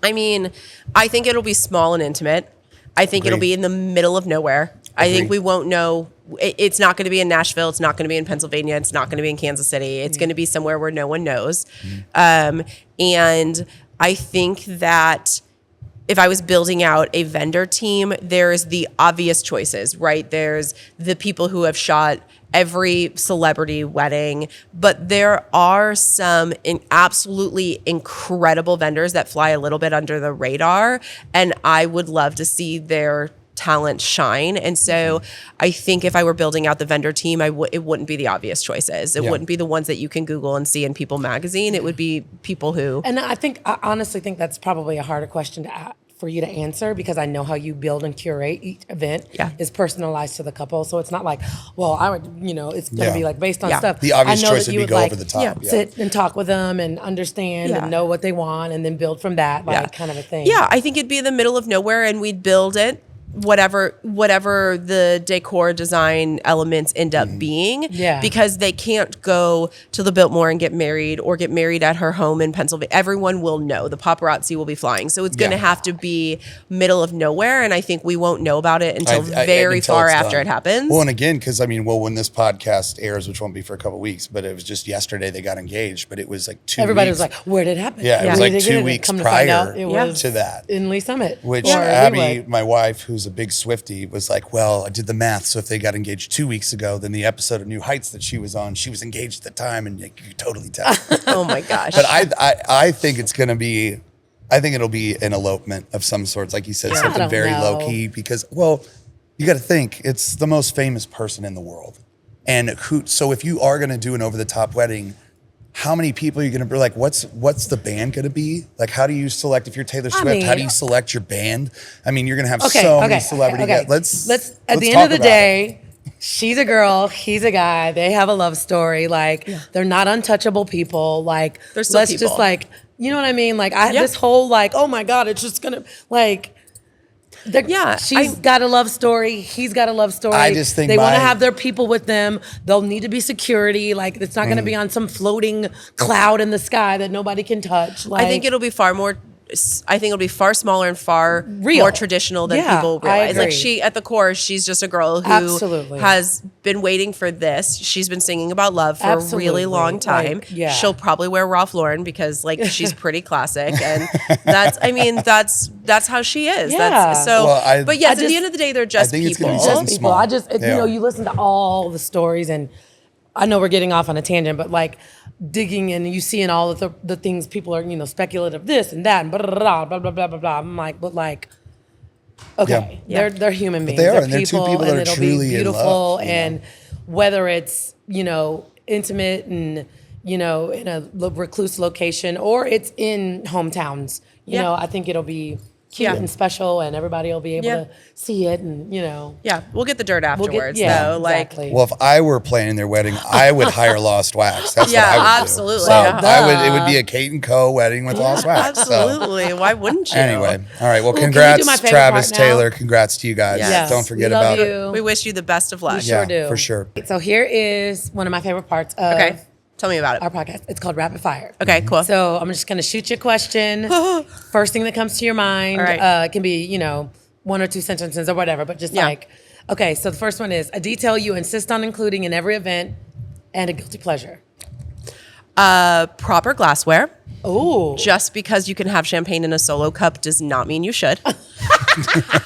I mean, I think it'll be small and intimate. I think it'll be in the middle of nowhere. I think we won't know. It's not going to be in Nashville. It's not going to be in Pennsylvania. It's not going to be in Kansas City. It's going to be somewhere where no one knows. And I think that if I was building out a vendor team, there's the obvious choices, right? There's the people who have shot every celebrity wedding, but there are some absolutely incredible vendors that fly a little bit under the radar, and I would love to see their talent shine. And so I think if I were building out the vendor team, it wouldn't be the obvious choices. It wouldn't be the ones that you can Google and see in People magazine. It would be people who... And I honestly think that's probably a harder question to ask for you to answer, because I know how you build and curate each event is personalized to the couple. So it's not like, well, I would, it's going to be like based on stuff. The obvious choice would be go over the top. Sit and talk with them and understand and know what they want and then build from that, kind of a thing. Yeah, I think it'd be in the middle of nowhere and we'd build it. Whatever the decor design elements end up being, because they can't go to the Biltmore and get married at her home in Pennsylvania. Everyone will know. The paparazzi will be flying. So it's going to have to be middle of nowhere. And I think we won't know about it until very far after it happens. Well, and again, because when this podcast airs, which won't be for a couple of weeks, but it was just yesterday they got engaged, but it was like 2 weeks. Everybody was like, where did it happen? Yeah, it was like 2 weeks prior to that. In Lee Summit. Which Abby, my wife, who's a big Swiftie, was like, well, I did the math. So if they got engaged 2 weeks ago, then the episode of New Heights that she was on, she was engaged at the time, and you could totally tell. Oh my gosh. But I think it's going to be, I think it'll be an elopement of some sorts. Like you said, something very low key, because, well, you got to think it's the most famous person in the world. And so if you are going to do an over the top wedding, how many people are you going to be? Like, what's the band going to be? Like, how do you select, if you're Taylor Swift, how do you select your band? I mean, you're going to have so many celebrity guests. Let's at the end of the day, she's a girl, he's a guy. They have a love story. Like, they're not untouchable people. Like, they're still let's people. just like, you know what I mean? Like, I have this whole like, oh my God, it's just going to like... she's got a love story. He's got a love story. I just think they want to have their people with them. They'll need to be security. Like, it's not going to be on some floating cloud in the sky that nobody can touch. Like, I think it'll be far smaller and far more traditional than people realize. Like, she, at the core, she's just a girl who has been waiting for this. She's been singing about love for a really long time. Like, she'll probably wear Ralph Lauren because, like, she's pretty classic, and that's how she is. At the end of the day, they're just people. I just you listen to all the stories, and I know we're getting off on a tangent, but like digging in, you see in all of the things people are, speculative this and that and blah, blah, blah, blah, blah, blah, blah. I'm like, but like, okay, they're human beings. But they are, they're and they're two people that are truly beautiful, in love. And whether it's, intimate and, in a recluse location or it's in hometowns, I think it'll be cute and special, and everybody will be able to see it, and we'll get the dirt afterwards. Exactly. Well, if I were planning their wedding, I would hire Lost Wax. That's what I would absolutely. do. So it would be a Kate and Co wedding with Lost Wax. Absolutely. So. Why wouldn't you? Anyway, all right. Well, congrats, Travis, Taylor. Congrats to you guys. Yes. Don't forget about it. We wish you the best of luck. We sure do. For sure. So here is one of my favorite parts of Tell me about it. Our podcast. It's called Rapid Fire. Okay, cool. So I'm just going to shoot you a question. First thing that comes to your mind. All right. It can be, one or two sentences or whatever, but just like, okay, so the first one is a detail you insist on including in every event and a guilty pleasure. Proper glassware. Oh. Just because you can have champagne in a solo cup does not mean you should.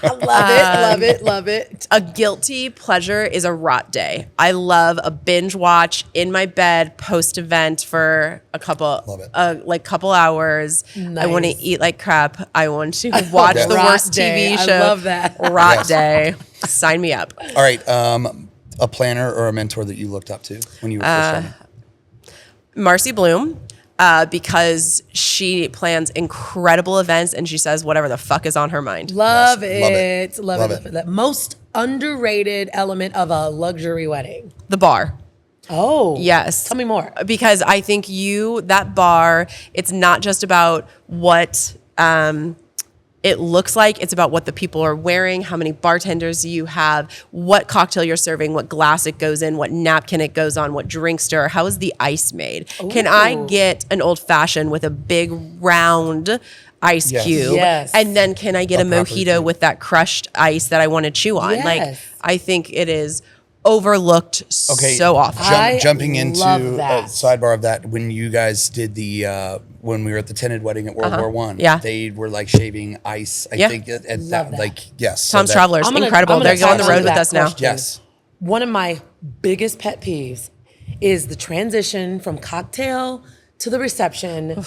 Love it. A guilty pleasure is a rot day. I love a binge watch in my bed post event for a couple hours. Nice. I want to eat like crap. I want to watch the worst TV show. I love that. Rot day. Sign me up. All right. A planner or a mentor that you looked up to when you were first starting? Marcy Bloom. Because she plans incredible events and she says whatever the fuck is on her mind. Love it. Love it. The most underrated element of a luxury wedding. The bar. Oh. Yes. Tell me more. Because I think that bar, it's not just about what it looks like, it's about what the people are wearing, how many bartenders you have, what cocktail you're serving, what glass it goes in, what napkin it goes on, what drink stir, how is the ice made? Ooh. Can I get an old fashioned with a big round ice cube? Yes. And then can I get a mojito with that crushed ice that I want to chew on? Yes. Like, I think it is overlooked so often. Jumping into love that. a sidebar of that, when you guys did the when we were at the tented wedding at World War One, Yeah. they were like shaving ice. I think at Love that, that. like yes, Tom's Travelers, I'm gonna- incredible. I'm gonna They're on the tag road on with that us now. question. Yes. One of my biggest pet peeves is the transition from cocktail to the reception.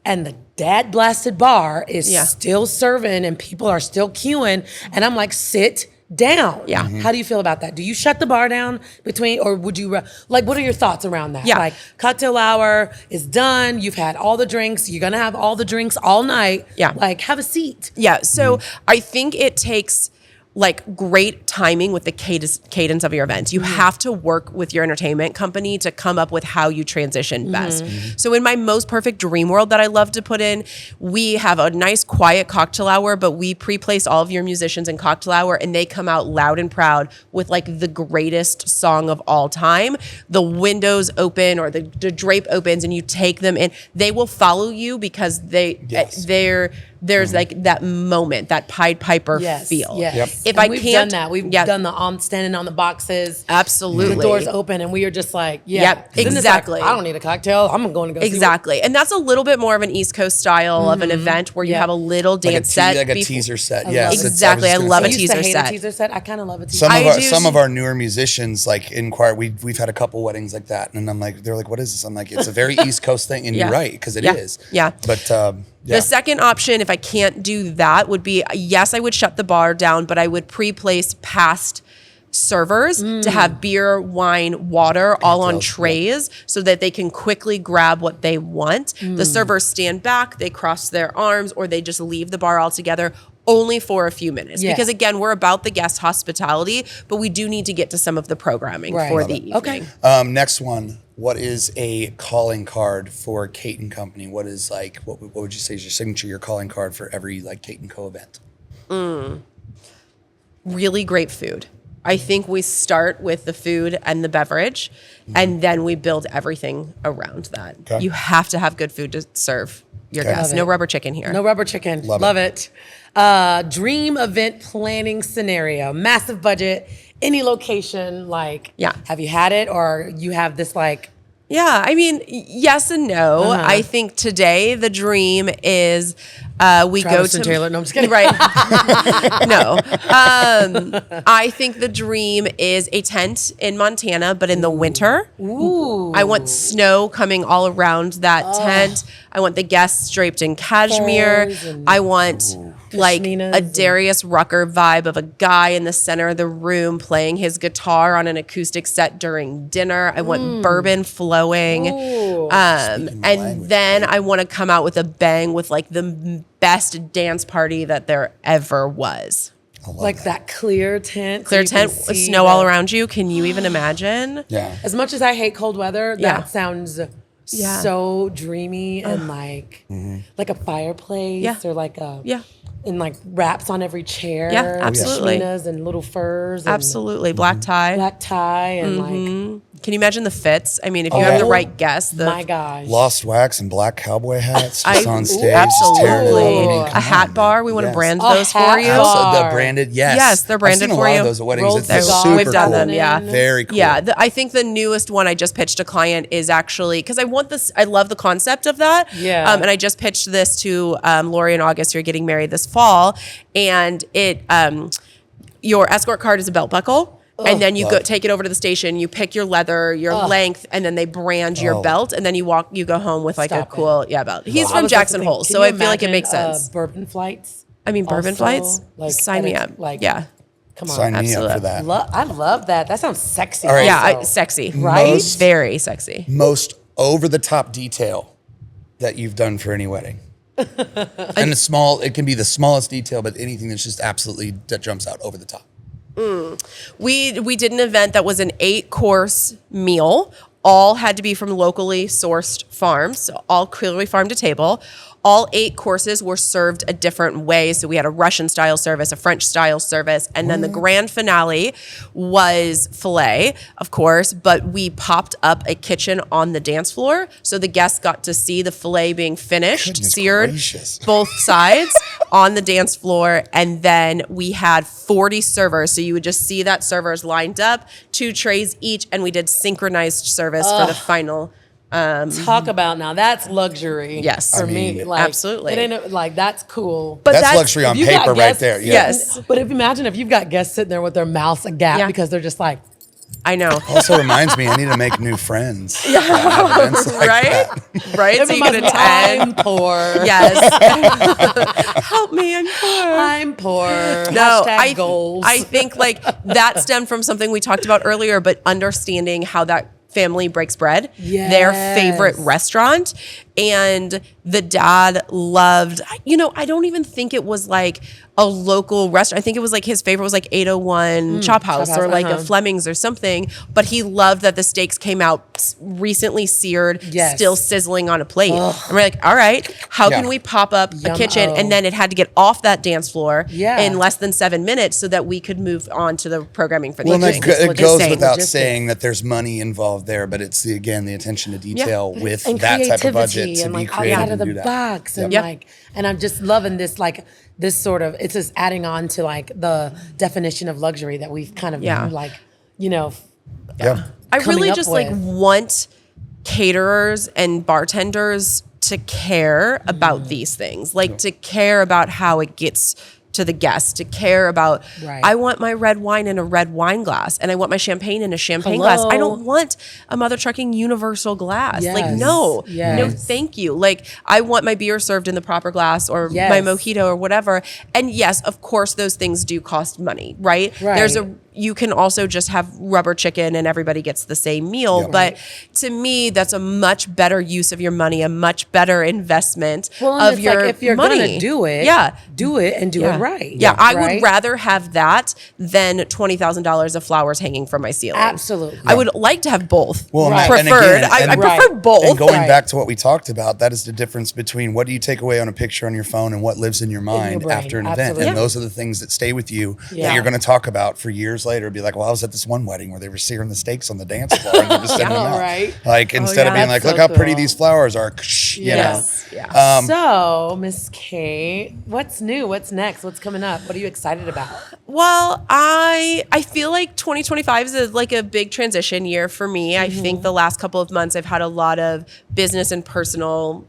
And the dad blasted bar is still serving and people are still queuing. And I'm like, sit down. Yeah. How do you feel about that? Do you shut the bar down between, or would you, like, what are your thoughts around that? Yeah. Like, cocktail hour is done. You've had all the drinks. You're going to have all the drinks all night. Yeah. Like, have a seat. Yeah. So I think it takes like great timing with the cadence of your events. You have to work with your entertainment company to come up with how you transition best. So in my most perfect dream world that I love to put in, we have a nice quiet cocktail hour, but we pre-place all of your musicians in cocktail hour and they come out loud and proud with like the greatest song of all time. The windows open or the drape opens and you take them in. They will follow you because there's like that moment, that Pied Piper feel. Yes. Yep. If And I we've can't, done that. We've done the standing on the boxes. Absolutely. The doors open and we are just like, Yep, Then it's like, exactly. I don't need a cocktail. I'm going to go see Exactly. And that's a little bit more of an East Coast style of an event where you have a little dance set. like a before- teaser set. love Yes, it. Exactly. I love I a used teaser to hate set. a teaser set. I kind of love a teaser set. I do Some too. of our newer musicians like inquire. We've had a couple weddings like that, and I'm like, they're like, what is this? I'm like, it's a very East Coast thing, and Yeah. you're right because it Yeah. is. Yeah. But The second option, if I can't do that, would be yes, I would shut the bar down, but I would pre-place past servers to have beer, wine, water all on trays so that they can quickly grab what they want. The servers stand back, they cross their arms, or they just leave the bar altogether only for a few minutes. Yeah. Because again, we're about the guest hospitality, but we do need to get to some of the programming Right. for Love the it. evening. Okay. next one. What is a calling card for Kate and Company? What is like? What would you say is your signature, your calling card for every like Kate and Co event? Really great food. I think we start with the food and the beverage, and then we build everything around that. Okay. You have to have good food to serve your Okay. guests. Love No it. rubber chicken here. No rubber chicken. Love Love it. Dream event planning scenario. Massive budget. Any location. Like, Yeah. have you had it or you have this like, Yeah, I mean, yes and no. I think today the dream is we Travis go and to Taylor. No, I'm just kidding. Right? No, I think the dream is a tent in Montana, but in the winter. Ooh. I want snow coming all around that tent. I want the guests draped in cashmere. Furs and- I want like Pashminas a and- Darius Rucker vibe of a guy in the center of the room playing his guitar on an acoustic set during dinner. I want bourbon flowing. Ooh. Speaking my And language, then I want to come out with a bang with like the best dance party that there ever was. I love Like that clear tent. so Clear you can tent with see snow all the- around you. Can you even imagine? Yeah. As much as I hate cold weather, that Yeah. sounds Yeah. so dreamy and like a fireplace Yeah. or like a Yeah. and like wraps on every chair. Yeah, and absolutely. pashminas and little furs. And Absolutely. Black tie. Black tie and like Can you imagine the fits? I mean, if you have the right guest, my gosh. Lost wax and black cowboy hats just on stage. Ooh, just tearing it up. I absolutely. mean, A come hat on, bar. man. We want to Yes. brand A those for hat you. bar. Also, the branded, yes. Yes, they're branded I've seen for a lot you. of those at weddings. Rolled It's cigar. super We've done cool. them, yeah. Very cool. Yeah, I think the newest one I just pitched a client is actually because I want this. I love the concept of that. Yeah. And I just pitched this to Lori and August, who are getting married this fall, and it your escort card is a belt buckle. And then you go Love. take it over to the station. You pick your leather, your length, and then they brand your Oh. belt. And then you go home with like Stop a cool belt. He's I from was Jackson thinking, Hole, can so you I feel like it imagine, makes sense. Bourbon flights. I mean, bourbon also, flights. like, Sign me at a- up. like- Yeah, Come on. Sign me up Absolutely. for that. I love that. That sounds sexy. All right. yeah, also. sexy, Right? Most- Very sexy. Most over the top detail that you've done for any wedding. And it can be the smallest detail, but anything that's just absolutely that jumps out over the top. We did an event that was an 8-course meal. All had to be from locally sourced farms, so all clearly farm to table. All 8 courses were served a different way. So we had a Russian style service, a French style service, and then the grand finale was filet, of course, but we popped up a kitchen on the dance floor. So the guests got to see the filet being finished, Goodness seared, gracious. both sides on the dance floor. And then we had 40 servers. So you would just see that servers lined up, 2 trays each, and we did synchronized service for the final. Talk about now. That's luxury. Yes. For I me. mean, Like, absolutely. It ain't like that's cool. But That's luxury on if you got paper right guests- there. Yeah. Yes. But if imagine if you've got guests sitting there with their mouths agape Yeah. because they're just like, I know. Also reminds me, I need to make new friends. Yeah. Right? Right? So you can attend. I'm poor. Yes. Help me, I'm poor. I'm poor. No, Hashtag goals. I think like that stemmed from something we talked about earlier, but understanding how that family breaks bread, their favorite Yes. restaurant. And the dad loved, I don't even think it was like a local restaurant. I think it was like his favorite was like 801 Chop House Chop or House, like a uh-huh. Fleming's or something. But he loved that the steaks came out recently seared, Yes. still sizzling on a plate. And we're like, all right, how Yeah. can we pop up a Yum-o. kitchen? And then it had to get off that dance floor Yeah. in less than 7 minutes so that we could move on to the programming for the Well, and evening. it goes Insane. without Logistics. saying that there's money involved there, but it's the attention to detail with and that type of budget creativity to and be like creative outside of and do the that. box and Yep. like, and I'm just loving this like this sort of, it's just adding on to like the definition of luxury that we've kind of Yeah. like, Yeah. I coming really up just like with. want caterers and bartenders to care about these things, like to care about how it gets to the guests, to care about, Right. I want my red wine in a red wine glass and I want my champagne in a champagne glass. I Hello? don't want a Mother Trucking universal glass. Like, Yes. no, Yes. thank you. Like, I want my beer served in the proper glass or Yes. my mojito or whatever. And yes, of course, those things do cost money, right? Right. You can also just have rubber chicken and everybody gets the same meal. Yeah. But to me, that's a much better use of your money, a much better investment Well, and of it's your like if you're money. gonna do it, Yeah. do it and do Yeah. it right. Yeah, I right? would rather have that than $20,000 of flowers hanging from my ceiling. Absolutely. I would like to have both. Well, Right. and Preferred. again, I and- prefer Right. both. And going Right. back to what we talked about, that is the difference between what do you take away on a picture on your phone and what lives in your mind brain. after an event. Absolutely. And those are the things that stay with you Yeah. that you're going to talk about for years later. Be like, well, I was at this one wedding where they were searing the steaks on the dance floor and they were sending them out. Right. Like instead of yeah. being like, That's look so how pretty cool. these flowers are. You Yes. know. Yeah. So, Miss Kate, what's new? What's next? What's coming up? What are you excited about? Well, I feel like 2025 is like a big transition year for me. I think the last couple of months I've had a lot of business and personal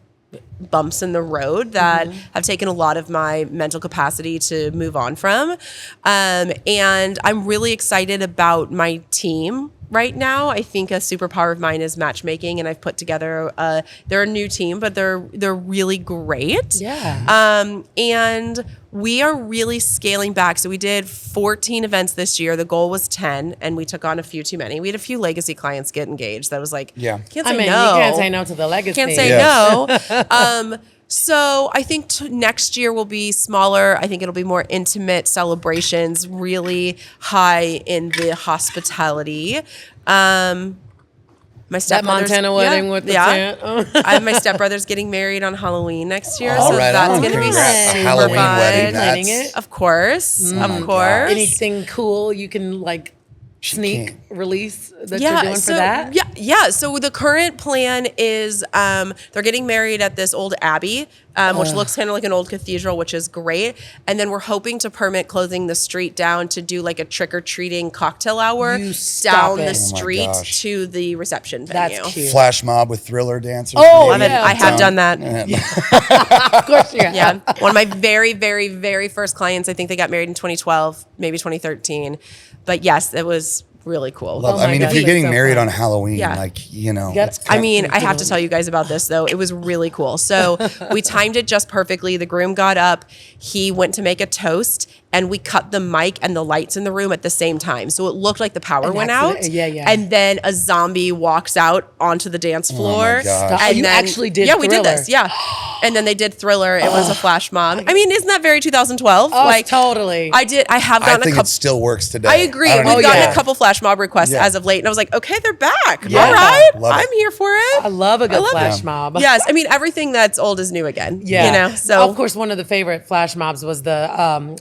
bumps in the road that have taken a lot of my mental capacity to move on from. And I'm really excited about my team right now. I think a superpower of mine is matchmaking, and I've put together they're a new team, but they're really great. Yeah. And we are really scaling back. So we did 14 events this year. The goal was 10, and we took on a few too many. We had a few legacy clients get engaged. That was like, Yeah. can't say I mean, no. you can't say no to the legacy. Can't say Yes. no. So I think next year will be smaller. I think it'll be more intimate celebrations, really high in the hospitality. My That stepbrother's Montana wedding with the tent. I have my stepbrother's getting married on Halloween next year, All so right, that's on. gonna be Congrats. A super Halloween fun. wedding. Planning That's, it. Of course, my of course. gosh. Anything cool you can like sneak can't. release that you're doing for that? Yeah. So the current plan is they're getting married at this old abbey, which looks kind of like an old cathedral, which is great. And then we're hoping to permit closing the street down to do like a trick-or-treating cocktail hour You stop down it. the Oh my street gosh. to the reception venue. That's cute. Flash mob with Thriller dancers. Oh, Love it. yeah. I have done that. Of course you have. Yeah. One of my very, very, very first clients, I think they got married in 2012, maybe 2013. But yes, it was really cool. Love- Oh my I mean, gosh, if you're that's getting so married fun. on Halloween, Yeah. like, you know, Yep. it's I kind mean, I have to tell you guys about this though. It was really cool. So we timed it just perfectly. The groom got up, he went to make a toast, and we cut the mic and the lights in the room at the same time. So it looked like the power went out. Yeah. And then a zombie walks out onto the dance floor. gosh. And You then, actually did Yeah, we did Thriller. this. Yeah. And then they did Thriller. It was a flash mob. I mean, isn't that very 2012? Oh, totally. I have I gotten a think couple. it still works today. I agree. don't We've know. gotten yeah. a couple flash mob requests Yeah. as of late. And I was like, okay, they're back. Yeah. All right. Love it. I'm here for it. I love a good love flash it. mob. Yes. I mean, everything that's old is new again. Yeah. You know? So of course, one of the favorite flash mobs was the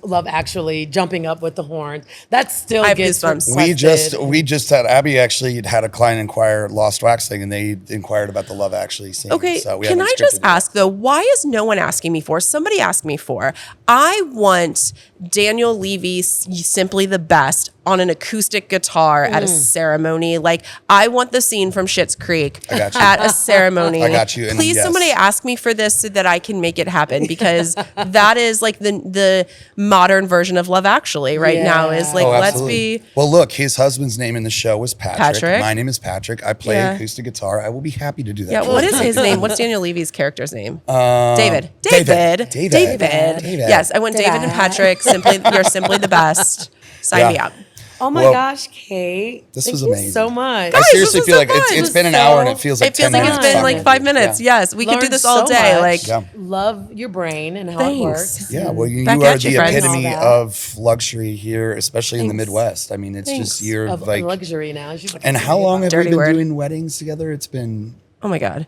Love Actually jumping up with the horns. That still I have gets goosebumps. requested. We just had Abby actually had a client inquire Lost Waxing, and they inquired about the Love Actually scene. Okay, So we can haven't I just scripted it. ask though, why is no one asking me for? Somebody asked me for. I want Daniel Levy's Simply the Best on an acoustic guitar at a ceremony. Like, I want the scene from Schitt's Creek I got you. at a ceremony. I got you, and Please, yes. somebody ask me for this so that I can make it happen, because that is like the modern version of Love Actually right now. Is like, Oh, let's absolutely. be. Well, look, his husband's name in the show was Patrick. Patrick. My name is Patrick. I play Yeah. acoustic guitar. I will be happy to do that. Yeah, for what you. is his name? What's Daniel Levy's character's name? David. David. Yes, I want David and Patrick. You're simply the best. Sign me Yeah. up. Oh my Well, gosh, Kate. this Thank was you amazing. so much. I seriously this was feel so like fun. it's been an So- hour and it feels like It feels 10 like minutes. it's been talking like to 5 you. minutes. Yeah. Yes, we could do Learned this all so day. much. Like, Yeah. Love your brain and how Thanks. it works. Yeah, well, you Back are at you, the friends. epitome All that. of luxury here, especially in the Thanks. Midwest. I mean, it's just you're Of like. luxury now. She's like, And how long have we Dirty been word. doing weddings together? It's been oh my God.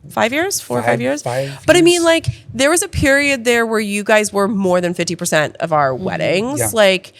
5 years, 4 or 5 years. 5 But I mean, years. like, there was a period there where you guys were more than 50% of our weddings, Yeah. like,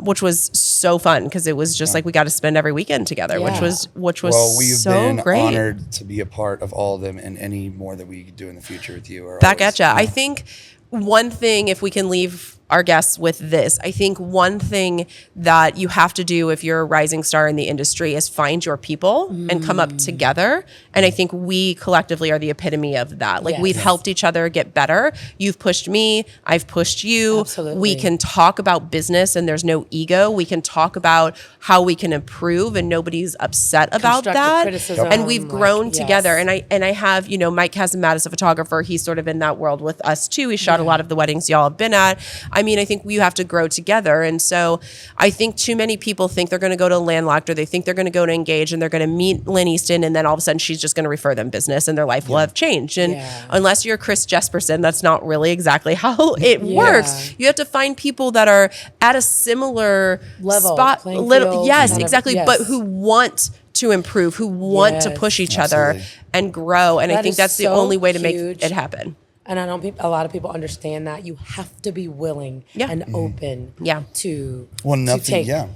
which was so fun because it was just like we got to spend every weekend together, which Yeah. was well, we've so been great. honored to be a part of all of them, and any more that we do in the future with you. Are Back always, at ya. you know. I think one thing, if we can leave our guests with this, I think one thing that you have to do if you're a rising star in the industry is find your people and come up together. And I think we collectively are the epitome of that. Like, we've Yes. helped each other get better. You've pushed me. I've pushed you. Absolutely. We can talk about business and there's no ego. We can talk about how we can improve and nobody's upset about Constructive that. criticism, And we've like, grown yes. together. And I have, Mike Casamata is a photographer. He's sort of in that world with us too. He shot a lot of the weddings y'all have been at. I mean, I think you have to grow together. And so I think too many people think they're going to go to Landlocked, or they think they're going to go to Engage and they're going to meet Lynn Easton, and then all of a sudden she's just going to refer them business and their life will have changed. And unless you're Chris Jesperson, that's not really exactly how it works. You have to find people that are at a similar Level, spot. playing field, Yes, kind of- exactly. yes. But who want to improve, who want to Yes. push each other Absolutely. and grow. And I That think is that's the so only way to make huge. it happen. And I don't. A lot of people understand that you have to be willing Yeah. and open. Yeah. To Well, to nothing- take yeah.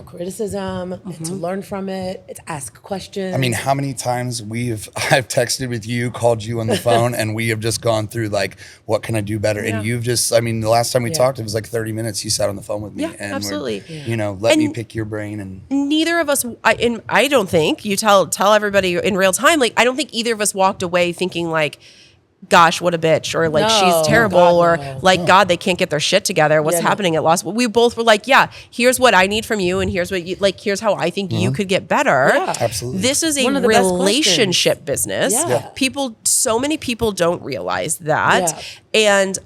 criticism and to learn from it. To ask questions. I mean, how many times I've texted with you, called you on the phone, and we have just gone through like, what can I do better? And you've just, I mean, the last time we talked, it was like 30 minutes. You sat on the phone with me, Yeah, and absolutely. let me And- pick your brain. And Neither of us, I don't think, you tell everybody in real time, like, I don't think either of us walked away thinking like, gosh, what a bitch, or like, No. she's terrible, God, or no. like, God, they can't get their shit together. What's Yeah, no. happening at Lost? We both were like, yeah, here's what I need from you, and here's what you like. Here's how I think you could get better. Yeah. Absolutely. This is a One of the best relationship business. Yeah. Yeah. People, so many people don't realize that, Yeah. and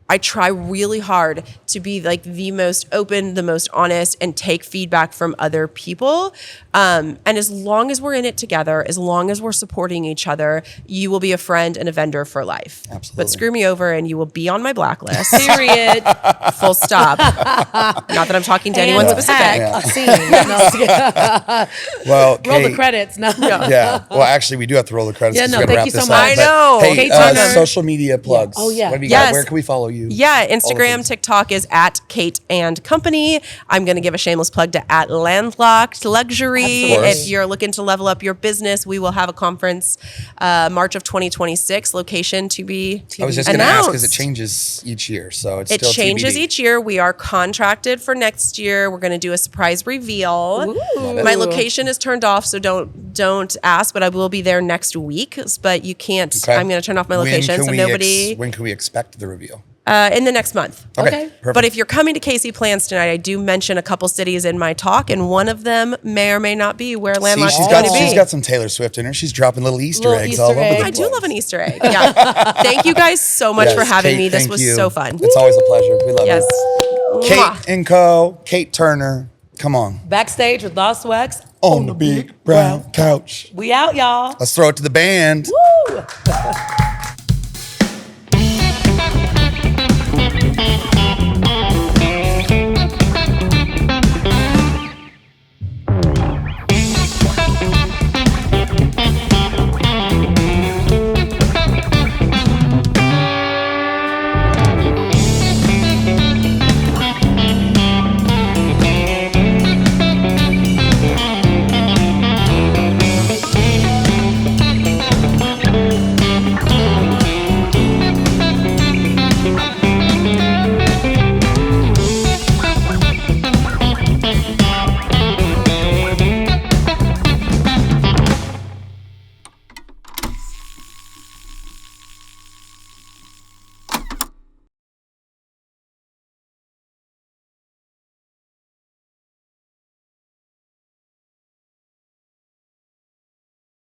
I try really hard to be like the most open, the most honest, and take feedback from other people. And as long as we're in it together, as long as we're supporting each other, you will be a friend and a vendor for life. Absolutely. But screw me over and you will be on my blacklist. period. Full stop. Not that I'm talking to anyone And specific. pack a scene. No, well, roll the Kate, credits. No. Yeah. Well, actually, we do have to roll the credits. Yeah, 'cause no, we gotta thank wrap you so this much. up. I But, know. Hey, Kate Turner. social media plugs. Oh, yeah. What have you Yes. got? Where can we follow you? Yeah, All the Instagram, things. TikTok is at Kate and Company. I'm going to give a shameless plug to at Landlocked Luxury. Of course. If you're looking to level up your business, we will have a conference March of 2026. Location to be I was just going to ask because it announced. changes each year, so it's It still changes TBD. each year. We are contracted for next year. We're going to do a surprise reveal. Love My it. location is turned off, so don't ask. But I will be there next week. But you can't. Okay. I'm going to turn off my When location, can so we nobody. when can we expect the reveal? In the next month. Okay. Perfect. But if you're coming to KC Plans tonight, I do mention a couple cities in my talk, and one of them may or may not be where See, Landmark is she's going to be. got some Taylor Swift in her. She's dropping little Easter Little eggs Easter all over eggs. the I place. do love an Easter egg. Yeah. Thank you guys so much Yes, for having Kate, me. This thank was you. so fun. It's always a pleasure. We love Yes. it. Mwah. Kate and Co. Kate Turner. Come on. Backstage with Lost Wax. On the big brown couch. We out, y'all. Let's throw it to the band. Woo!